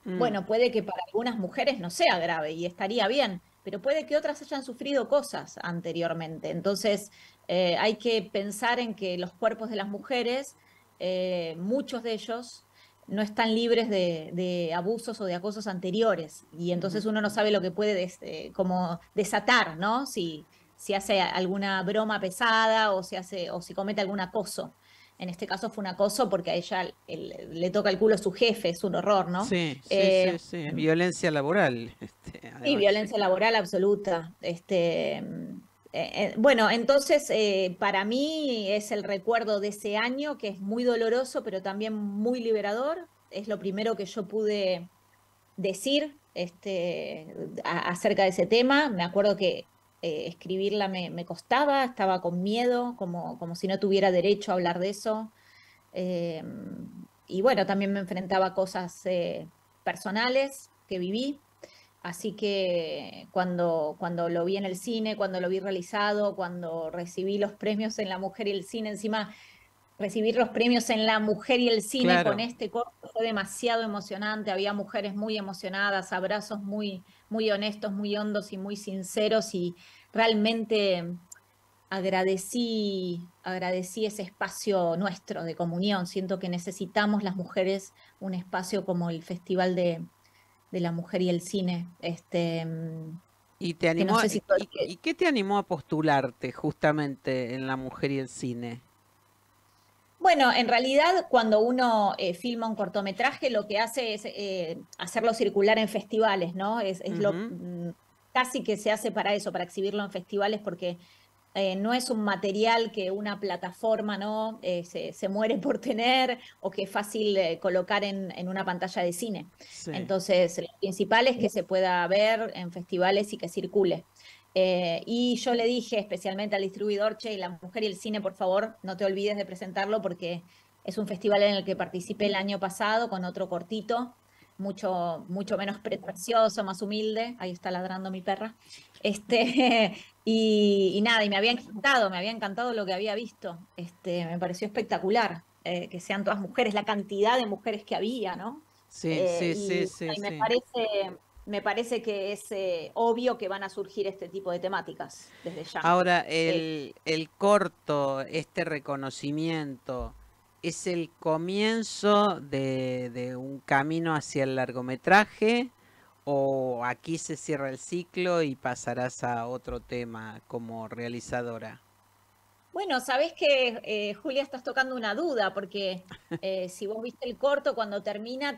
Bueno, puede que para algunas mujeres no sea grave y estaría bien, pero puede que otras hayan sufrido cosas anteriormente. Entonces, hay que pensar en que los cuerpos de las mujeres, muchos de ellos, no están libres de abusos o de acosos anteriores. Y entonces uno no sabe lo que puede como desatar, ¿no? Si hace alguna broma pesada o si comete algún acoso. En este caso fue un acoso porque a ella le toca el culo a su jefe, es un horror, ¿no?
Sí, sí. Violencia laboral.
Sí, violencia laboral absoluta. Bueno, entonces para mí es el recuerdo de ese año que es muy doloroso, pero también muy liberador. Es lo primero que yo pude decir acerca de ese tema. Me acuerdo que escribirla me costaba, estaba con miedo, como si no tuviera derecho a hablar de eso. Y bueno, también me enfrentaba a cosas personales que viví. Así que cuando lo vi en el cine, cuando lo vi realizado, cuando recibí los premios en La Mujer y el Cine, encima recibir los premios en La Mujer y el Cine
Claro.
con este corto fue demasiado emocionante. Había mujeres muy emocionadas, abrazos muy, muy honestos, muy hondos y muy sinceros, y realmente agradecí ese espacio nuestro de comunión. Siento que necesitamos las mujeres un espacio como el Festival de la Mujer y el Cine.
¿Y te
que no
animó,
sé si
y qué te animó a postularte justamente en La Mujer y el Cine?
Bueno, en realidad cuando uno filma un cortometraje lo que hace es hacerlo circular en festivales, ¿no? Es casi que se hace para eso, para exhibirlo en festivales, porque no es un material que una plataforma, ¿no? se muere por tener o que es fácil colocar en una pantalla de cine.
Sí.
Entonces, lo principal es que se pueda ver en festivales y que circule. Y yo le dije especialmente al distribuidor, che, La Mujer y el Cine, por favor, no te olvides de presentarlo porque es un festival en el que participé el año pasado con otro cortito, mucho menos pretencioso, más humilde. Ahí está ladrando mi perra. Y nada, y me había encantado lo que había visto. Me pareció espectacular que sean todas mujeres, la cantidad de mujeres que había, ¿no?
Sí.
Me parece que es obvio que van a surgir este tipo de temáticas desde ya.
Ahora, el corto, este reconocimiento, ¿es el comienzo de un camino hacia el largometraje? ¿O aquí se cierra el ciclo y pasarás a otro tema como realizadora?
Bueno, sabés que, Julia, estás tocando una duda, porque si vos viste el corto, cuando termina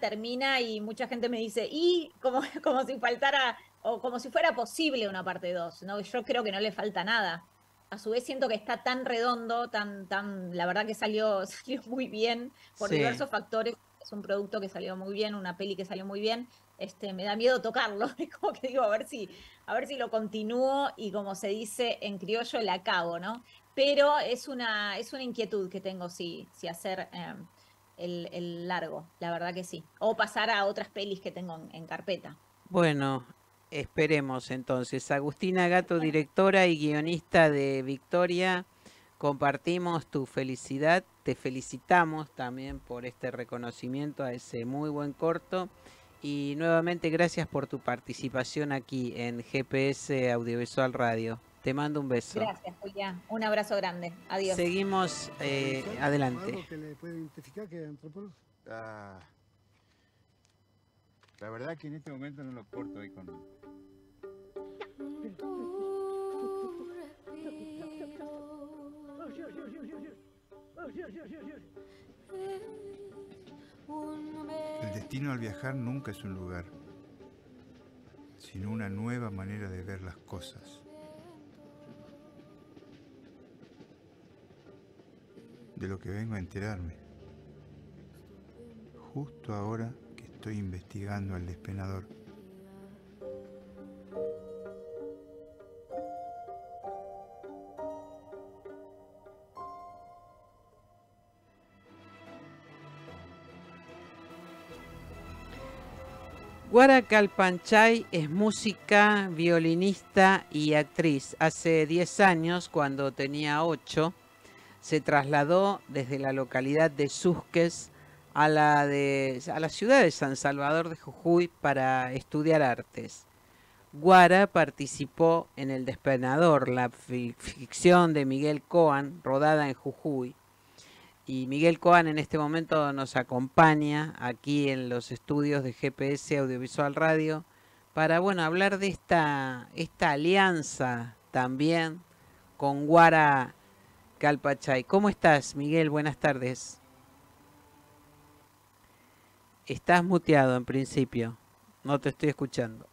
y mucha gente me dice, y como si faltara, o como si fuera posible una parte 2, ¿no? Yo creo que no le falta nada. A su vez siento que está tan redondo, la verdad que salió muy bien por diversos factores. Es un producto que salió muy bien, una peli que salió muy bien. Me da miedo tocarlo, es como que digo, a ver si lo continúo y, como se dice en criollo, la acabo, ¿no? Pero es una inquietud que tengo si hacer el largo, la verdad que sí. O pasar a otras pelis que tengo en carpeta.
Bueno, esperemos entonces. Agustina Gatto, directora y guionista de Victoria, compartimos tu felicidad, te felicitamos también por este reconocimiento a ese muy buen corto. Y nuevamente gracias por tu participación aquí en GPS Audiovisual Radio. Te mando un beso.
Gracias, Julia. Un abrazo grande. Adiós.
Seguimos adelante.
¿Algo que le puede identificar que es antropólogo? La verdad que en este momento no lo corto ahí con... El destino al viajar nunca es un lugar, sino una nueva manera de ver las cosas. De lo que vengo a enterarme, justo ahora que estoy investigando al despenador.
Guara Calpanchay es música, violinista y actriz. Hace 10 años, cuando tenía 8, se trasladó desde la localidad de Susques a la ciudad de San Salvador de Jujuy para estudiar artes. Guara participó en El Despenador, la ficción de Miguel Coan, rodada en Jujuy. Y Miguel Coan en este momento nos acompaña aquí en los estudios de GPS Audiovisual Radio para, bueno, hablar de esta alianza también con Guara Calpanchay. ¿Cómo estás, Miguel? Buenas tardes. Estás muteado en principio. No te estoy escuchando.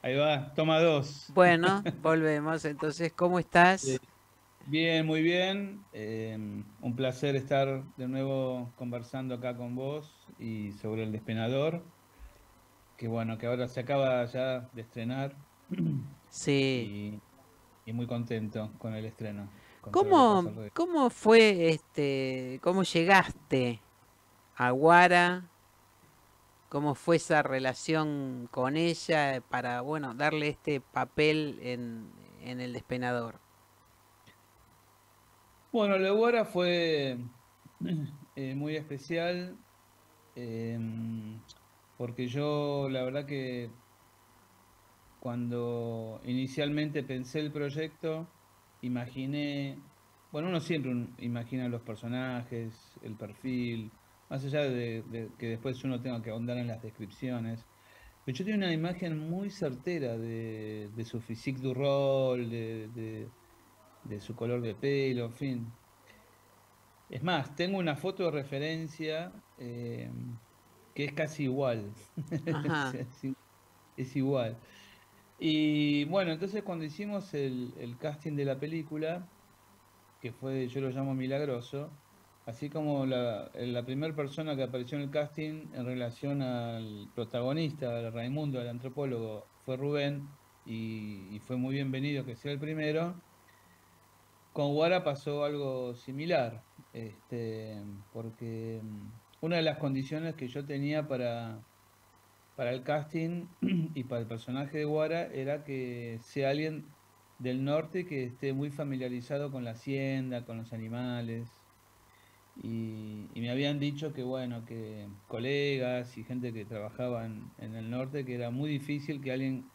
Ahí va, toma 2.
Bueno, volvemos. Entonces, ¿cómo estás?
Bien, muy bien. Un placer estar de nuevo conversando acá con vos y sobre El Despenador. Que bueno, que ahora se acaba ya de estrenar.
Sí.
Y muy contento con el estreno.
¿Cómo fue cómo llegaste a Guara? ¿Cómo fue esa relación con ella para, bueno, darle este papel en El Despenador?
Bueno, lo de Guara fue muy especial porque yo la verdad que cuando inicialmente pensé el proyecto, imaginé, bueno, uno siempre imagina los personajes, el perfil, más allá de que después uno tenga que ahondar en las descripciones. Pero yo tenía una imagen muy certera de su physique du rôle, de su color de pelo, en fin. Es más, tengo una foto de referencia que es casi igual.
Ajá.
Es igual. Y bueno, entonces cuando hicimos el casting de la película, que fue, yo lo llamo milagroso, así como la primera persona que apareció en el casting en relación al protagonista, al Raimundo, al antropólogo, fue Rubén, y fue muy bienvenido que sea el primero. Con Guara pasó algo similar, porque una de las condiciones que yo tenía para el casting y para el personaje de Guara era que sea alguien del norte que esté muy familiarizado con la hacienda, con los animales. Y me habían dicho que, bueno, que colegas y gente que trabajaba en el norte, que era muy difícil que alguien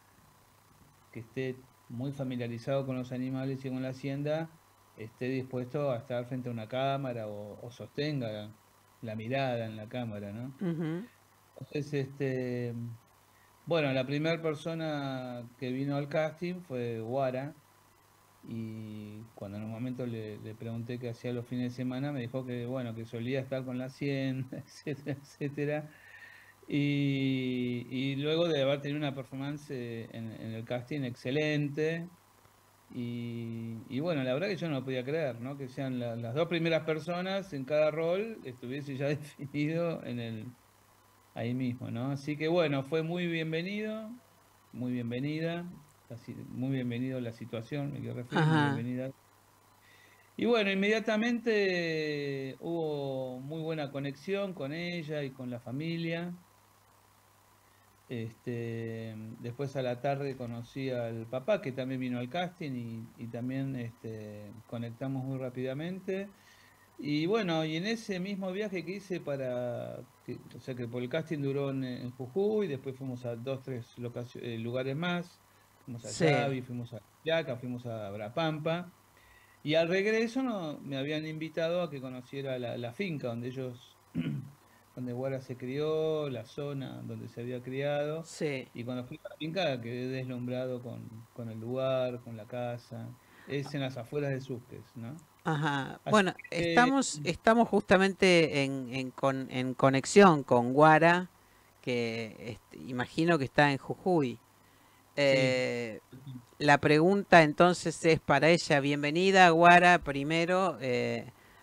que esté muy familiarizado con los animales y con la hacienda esté dispuesto a estar frente a una cámara o sostenga la mirada en la cámara, ¿no?
Uh-huh.
Entonces, bueno, la primera persona que vino al casting fue Guara, y cuando en un momento le pregunté qué hacía los fines de semana, me dijo que, bueno, que solía estar con la hacienda, etcétera, etcétera. Y luego de haber tenido una performance en el casting excelente, y bueno, la verdad que yo no lo podía creer, ¿no? Que sean las dos primeras personas en cada rol estuviese ya definido ahí mismo, ¿no? Así que bueno, fue muy bienvenido, muy bienvenida, muy bienvenido la situación, me quiero referir, muy bienvenida. Y bueno, inmediatamente hubo muy buena conexión con ella y con la familia. Después a la tarde conocí al papá, que también vino al casting, y también conectamos muy rápidamente. Y bueno, y en ese mismo viaje que hice o sea que por el casting duró en Jujuy, después fuimos a 2, 3 lugares más, fuimos a Xavi, fuimos a Yaca, fuimos a Brapampa, y al regreso me habían invitado a que conociera la finca donde ellos donde Guara se crió, la zona donde se había criado.
Sí.
Y cuando fui a la finca quedé deslumbrado con el lugar, con la casa. Es en las afueras de Susques, ¿no?
Ajá.
Así
Bueno,
que
estamos justamente en conexión con Guara, que imagino que está en Jujuy.
sí.
La pregunta entonces es para ella. Bienvenida, Guara, primero,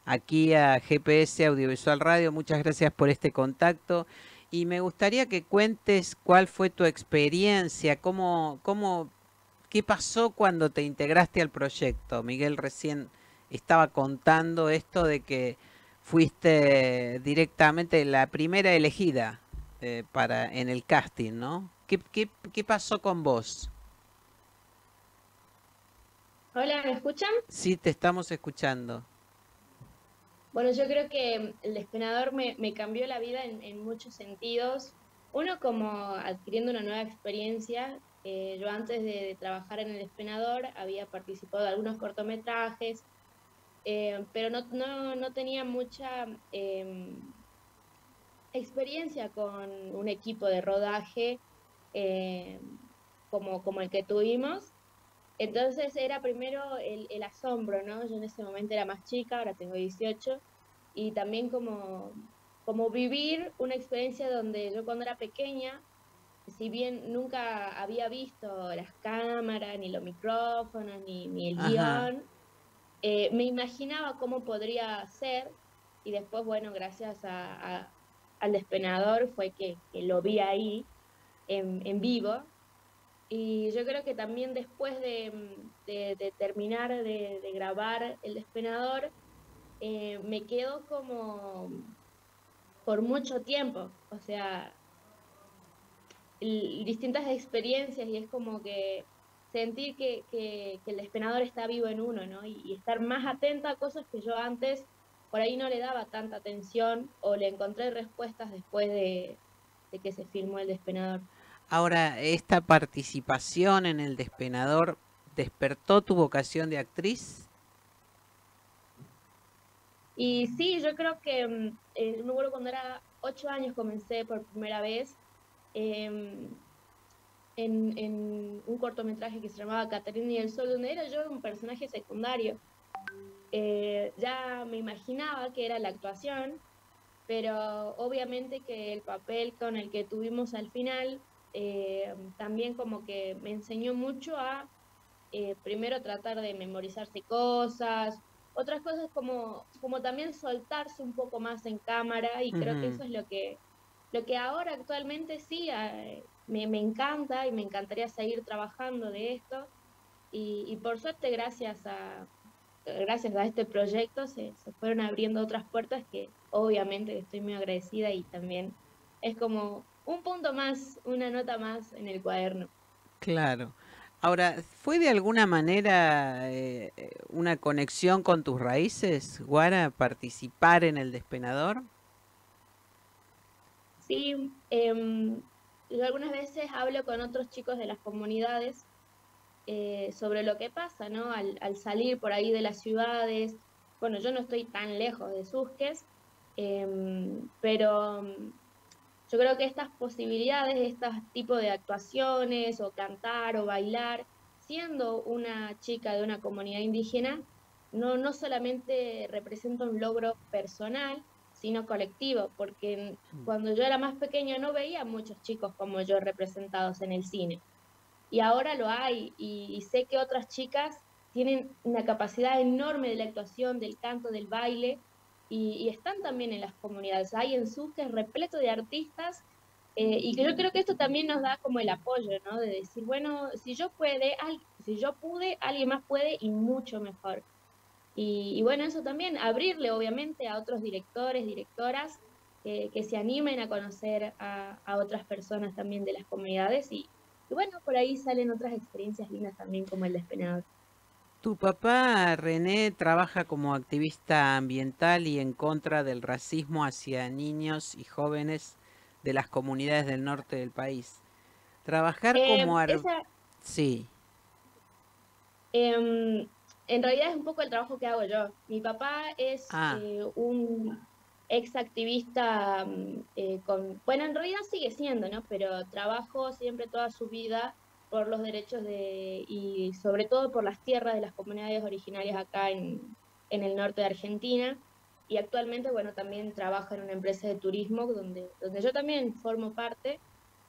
aquí a GPS Audiovisual Radio. Muchas gracias por este contacto. Y me gustaría que cuentes cuál fue tu experiencia, qué pasó cuando te integraste al proyecto. Miguel recién estaba contando esto de que fuiste directamente la primera elegida en el casting, ¿no? ¿Qué pasó con vos?
Hola, ¿me escuchan?
Sí, te estamos escuchando.
Bueno, yo creo que el despenador me cambió la vida en muchos sentidos. Uno, como adquiriendo una nueva experiencia. Yo antes de trabajar en el despenador había participado de algunos cortometrajes, pero no tenía mucha experiencia con un equipo de rodaje eh, como el que tuvimos. Entonces era primero el asombro, ¿no? Yo en ese momento era más chica, ahora tengo 18, y también como vivir una experiencia donde yo cuando era pequeña, si bien nunca había visto las cámaras, ni los micrófonos, ni el
Ajá.
guión, me imaginaba cómo podría ser, y después, bueno, gracias al despenador fue que lo vi ahí en vivo. Y yo creo que también después de terminar de grabar El Despenador, me quedo como por mucho tiempo, o sea, distintas experiencias, y es como que sentir que El Despenador está vivo en uno, ¿no? Y estar más atenta a cosas que yo antes por ahí no le daba tanta atención, o le encontré respuestas después de que se filmó El Despenador.
Ahora, ¿esta participación en El Despenador despertó tu vocación de actriz?
Y sí, yo creo que, me acuerdo cuando era 8 años comencé por primera vez em, en un cortometraje que se llamaba Caterina y el Sol, donde era yo un personaje secundario. Ya me imaginaba que era la actuación, pero obviamente que el papel con el que tuvimos al final también como que me enseñó mucho a primero tratar de memorizarse cosas, otras cosas como también soltarse un poco más en cámara, y creo que
Ujú.
eso es lo que ahora actualmente sí me encanta, y me encantaría seguir trabajando de esto, y por suerte gracias a este proyecto se fueron abriendo otras puertas que obviamente estoy muy agradecida, y también es como un punto más, una nota más en el cuaderno.
Claro. Ahora, ¿fue de alguna manera una conexión con tus raíces, Guara, participar en El Despenador?
Sí, yo algunas veces hablo con otros chicos de las comunidades sobre lo que pasa, ¿no? Al salir por ahí de las ciudades. Bueno, yo no estoy tan lejos de Susques, pero yo creo que estas posibilidades, estos tipos de actuaciones, o cantar o bailar, siendo una chica de una comunidad indígena, no solamente representa un logro personal, sino colectivo, porque cuando yo era más pequeña no veía muchos chicos como yo representados en el cine. Y ahora lo hay, y sé que otras chicas tienen una capacidad enorme de la actuación, del canto, del baile, y están también en las comunidades. Hay en Susques repleto de artistas, y que yo creo que esto también nos da como el apoyo, ¿no? De decir, bueno, si yo pude, alguien más puede, y mucho mejor. Y bueno, eso también, abrirle obviamente a otros directores, directoras, que se animen a conocer a otras personas también de las comunidades, y bueno, por ahí salen otras experiencias lindas también como El Despenador.
Tu papá, René, trabaja como activista ambiental y en contra del racismo hacia niños y jóvenes de las comunidades del norte del país. Trabajar como...
Esa,
Sí.
en realidad es un poco el trabajo que hago yo. Mi papá es
Ah,
ex activista bueno, en realidad sigue siendo, ¿no? Pero trabajó siempre toda su vida por los derechos y sobre todo por las tierras de las comunidades originarias acá en el norte de Argentina. Y actualmente, bueno, también trabaja en una empresa de turismo donde yo también formo parte,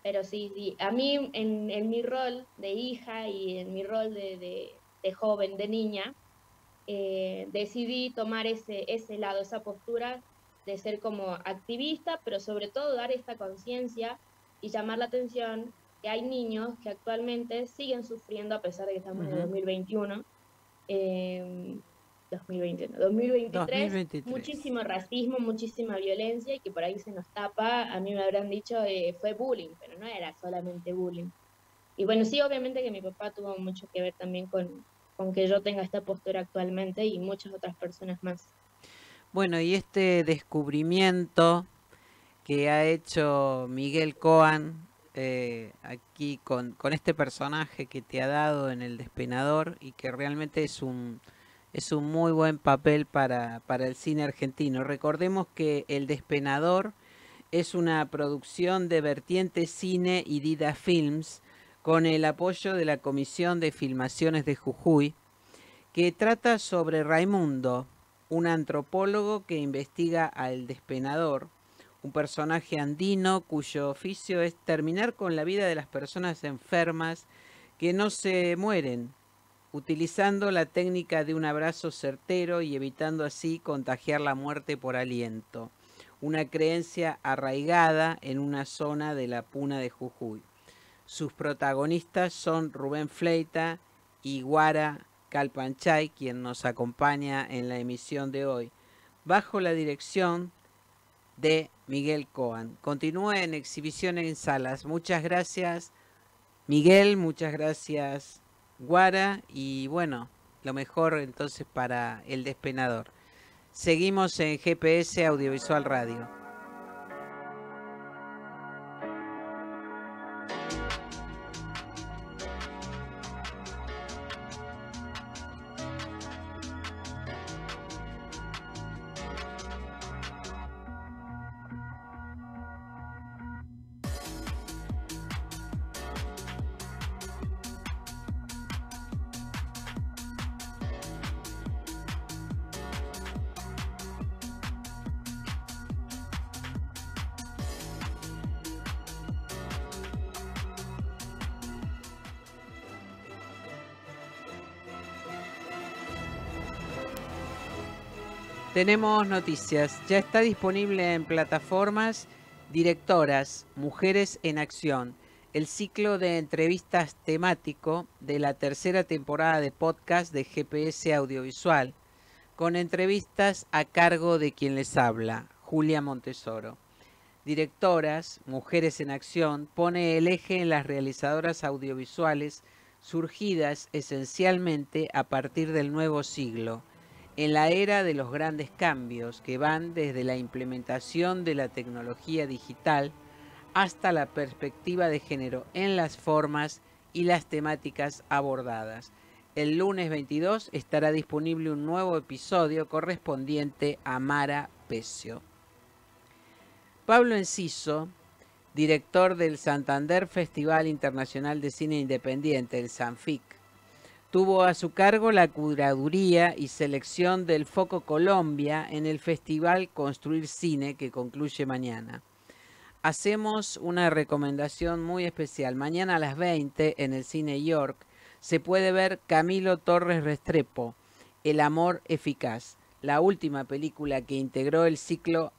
pero sí, a mí en mi rol de hija y en mi rol de joven, de niña, decidí tomar ese lado, esa postura de ser como activista, pero sobre todo dar esta conciencia y llamar la atención que hay niños que actualmente siguen sufriendo a pesar de que estamos en el 2021. 2023,
2023.
muchísimo racismo, muchísima violencia y que por ahí se nos tapa. A mí me habrán dicho fue bullying, pero no era solamente bullying. Y bueno, sí, obviamente que mi papá tuvo mucho que ver también con que yo tenga esta postura actualmente y muchas otras personas más.
Bueno, y este descubrimiento que ha hecho Miguel Coan aquí con este personaje que te ha dado en El Despenador y que realmente es un muy buen papel para el cine argentino. Recordemos que El Despenador es una producción de Vertiente Cine y Dida Films con el apoyo de la Comisión de Filmaciones de Jujuy, que trata sobre Raimundo, un antropólogo que investiga al despenador, un personaje andino cuyo oficio es terminar con la vida de las personas enfermas que no se mueren, utilizando la técnica de un abrazo certero y evitando así contagiar la muerte por aliento, una creencia arraigada en una zona de la Puna de Jujuy. Sus protagonistas son Rubén Fleita y Guara Calpanchay, quien nos acompaña en la emisión de hoy, bajo la dirección de Miguel Coan. Continúa en exhibición en salas. Muchas gracias, Miguel, muchas gracias, Guara, y bueno, lo mejor entonces para El Despenador. Seguimos en GPS Audiovisual Radio. Tenemos noticias. Ya está disponible en plataformas Directoras, Mujeres en Acción, el ciclo de entrevistas temático de la tercera temporada de podcast de GPS Audiovisual, con entrevistas a cargo de quien les habla, Julia Montesoro. Directoras, Mujeres en Acción, pone el eje en las realizadoras audiovisuales surgidas esencialmente a partir del nuevo siglo, en la era de los grandes cambios que van desde la implementación de la tecnología digital hasta la perspectiva de género en las formas y las temáticas abordadas. El lunes 22 estará disponible un nuevo episodio correspondiente a Mara Pecio. Pablo Enciso, director del Santander Festival Internacional de Cine Independiente, el SANFIC, tuvo a su cargo la curaduría y selección del Foco Colombia en el Festival Construir Cine, que concluye mañana. Hacemos una recomendación muy especial. Mañana a las 20 en el Cine York se puede ver Camilo Torres Restrepo, El amor eficaz, la última película que integró el ciclo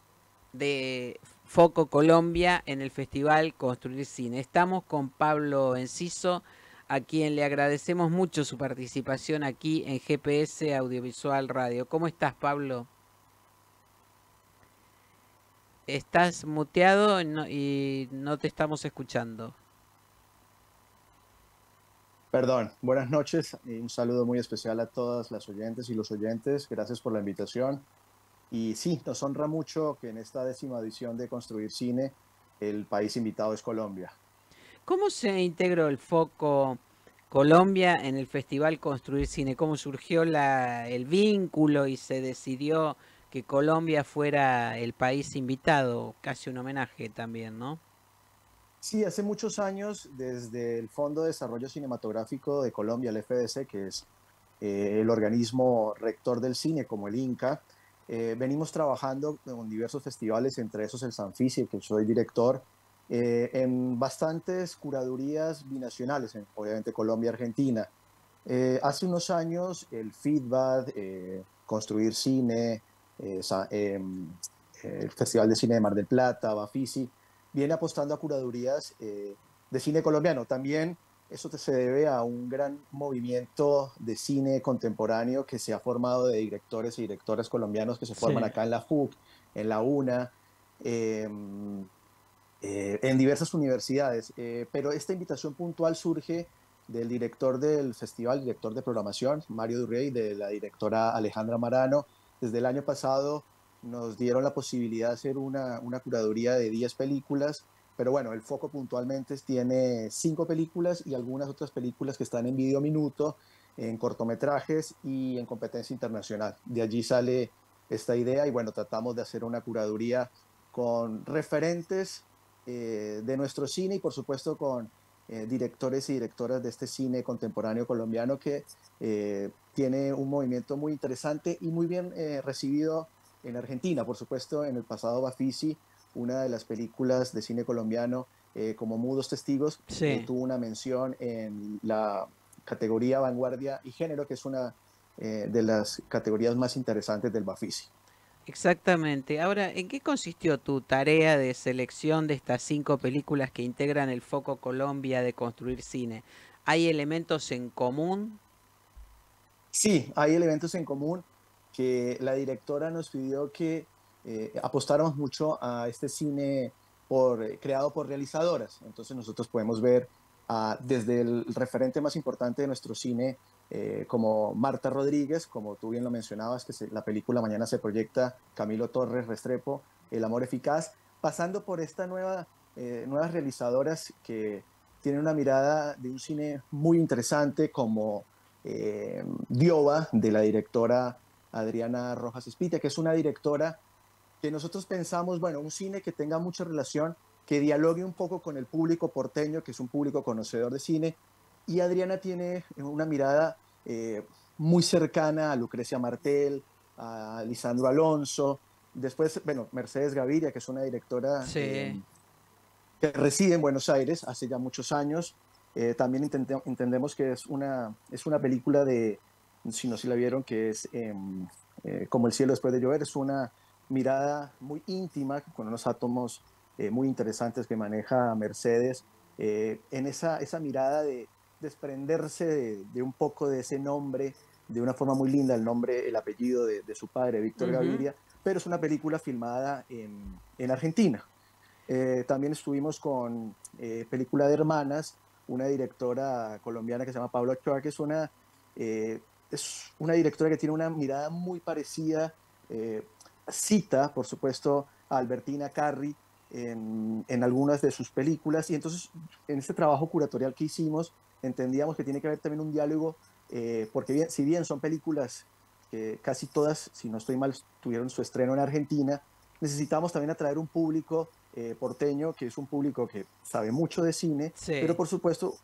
de Foco Colombia en el Festival Construir Cine. Estamos con Pablo Enciso, a quien le agradecemos mucho su participación aquí en GPS Audiovisual Radio. ¿Cómo estás, Pablo? Estás muteado y no te estamos escuchando.
Perdón, buenas noches y un saludo muy especial a todas las oyentes y los oyentes. Gracias por la invitación. Y sí, nos honra mucho que en esta 10ª edición de Construir Cine el país invitado es Colombia.
¿Cómo se integró el Foco Colombia en el Festival Construir Cine? ¿Cómo surgió el vínculo y se decidió que Colombia fuera el país invitado, casi un homenaje también, ¿no?
Sí, hace muchos años, desde el Fondo de Desarrollo Cinematográfico de Colombia, el FDC, que es el organismo rector del cine, como el INCA, venimos trabajando con diversos festivales, entre esos el Sanfisi, que soy director, en bastantes curadurías binacionales, obviamente Colombia, Argentina. Hace unos años el Feedback, Construir Cine, el Festival de Cine de Mar del Plata, Bafisi, viene apostando a curadurías de cine colombiano. También eso se debe a un gran movimiento de cine contemporáneo que se ha formado de directores y directoras colombianos que se forman acá en la FUC, en la UNA, en diversas universidades. Pero esta invitación puntual surge del director del festival, director de programación, Mario Durrey, de la directora Alejandra Marano. Desde el año pasado nos dieron la posibilidad de hacer una curaduría de 10 películas, pero bueno, el foco puntualmente tiene 5 películas y algunas otras películas que están en Video Minuto, en cortometrajes y en competencia internacional. De allí sale esta idea y bueno, tratamos de hacer una curaduría con referentes de nuestro cine y por supuesto con directores y directoras de este cine contemporáneo colombiano que tiene un movimiento muy interesante y muy bien recibido en Argentina. Por supuesto, en el pasado Bafisi, una de las películas de cine colombiano como Mudos Testigos, tuvo una mención en la categoría Vanguardia y Género, que es una de las categorías más interesantes del Bafisi.
Exactamente. Ahora, ¿en qué consistió tu tarea de selección de estas 5 películas que integran el Foco Colombia de Construir Cine? ¿Hay elementos en común?
Sí, hay elementos en común que la directora nos pidió que apostáramos mucho a este cine creado por realizadoras. Entonces nosotros podemos ver desde el referente más importante de nuestro cine, como Marta Rodríguez, como tú bien lo mencionabas, que la película mañana se proyecta, Camilo Torres Restrepo, El amor eficaz, pasando por estas nuevas realizadoras que tienen una mirada de un cine muy interesante, como Dioba, de la directora Adriana Rojas Espita, que es una directora que nosotros pensamos, bueno, un cine que tenga mucha relación, que dialogue un poco con el público porteño, que es un público conocedor de cine, y Adriana tiene una mirada muy cercana a Lucrecia Martel, a Lisandro Alonso, después, bueno, Mercedes Gaviria, que es una directora que reside en Buenos Aires hace ya muchos años. También entendemos que es una película de, si no si la vieron, que es Como el cielo después de llover. Es una mirada muy íntima, con unos átomos muy interesantes que maneja Mercedes, en esa mirada de desprenderse de un poco de ese nombre, de una forma muy linda, el apellido de su padre, Víctor Gaviria, pero es una película filmada en Argentina. También estuvimos con película de Hermanas, una directora colombiana que se llama Paula Ochoa, que es una directora que tiene una mirada muy parecida, cita, por supuesto, a Albertina Carri en algunas de sus películas, y entonces en este trabajo curatorial que hicimos entendíamos que tiene que haber también un diálogo, porque si bien son películas que casi todas, si no estoy mal, tuvieron su estreno en Argentina, necesitamos también atraer un público porteño, que es un público que sabe mucho de cine, pero por supuesto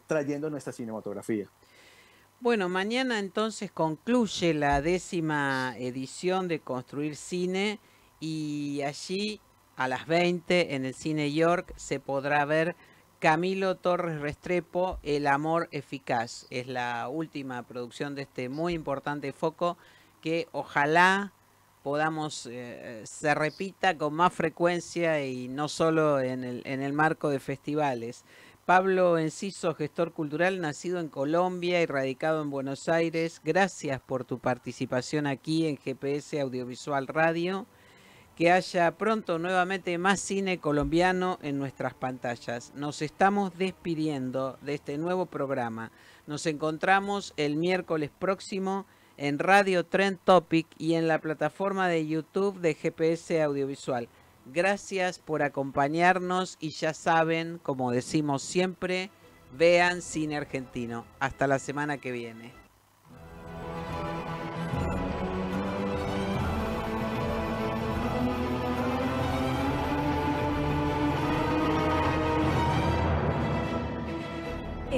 trayendo nuestra cinematografía.
Bueno, mañana entonces concluye la 10ª edición de Construir Cine y allí a las 20 en el Cine York se podrá ver Camilo Torres Restrepo, El amor eficaz. Es la última producción de este muy importante foco que ojalá podamos se repita con más frecuencia y no solo en el marco de festivales. Pablo Enciso, gestor cultural, nacido en Colombia y radicado en Buenos Aires, gracias por tu participación aquí en GPS Audiovisual Radio. Que haya pronto nuevamente más cine colombiano en nuestras pantallas. Nos estamos despidiendo de este nuevo programa. Nos encontramos el miércoles próximo en Radio Trend Topic y en la plataforma de YouTube de GPS Audiovisual. Gracias por acompañarnos y ya saben, como decimos siempre, vean cine argentino. Hasta la semana que viene.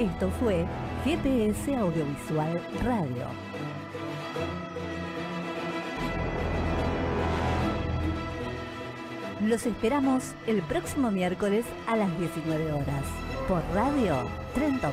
Esto fue GPS Audiovisual Radio. Los esperamos el próximo miércoles a las 19 horas por Radio Trento.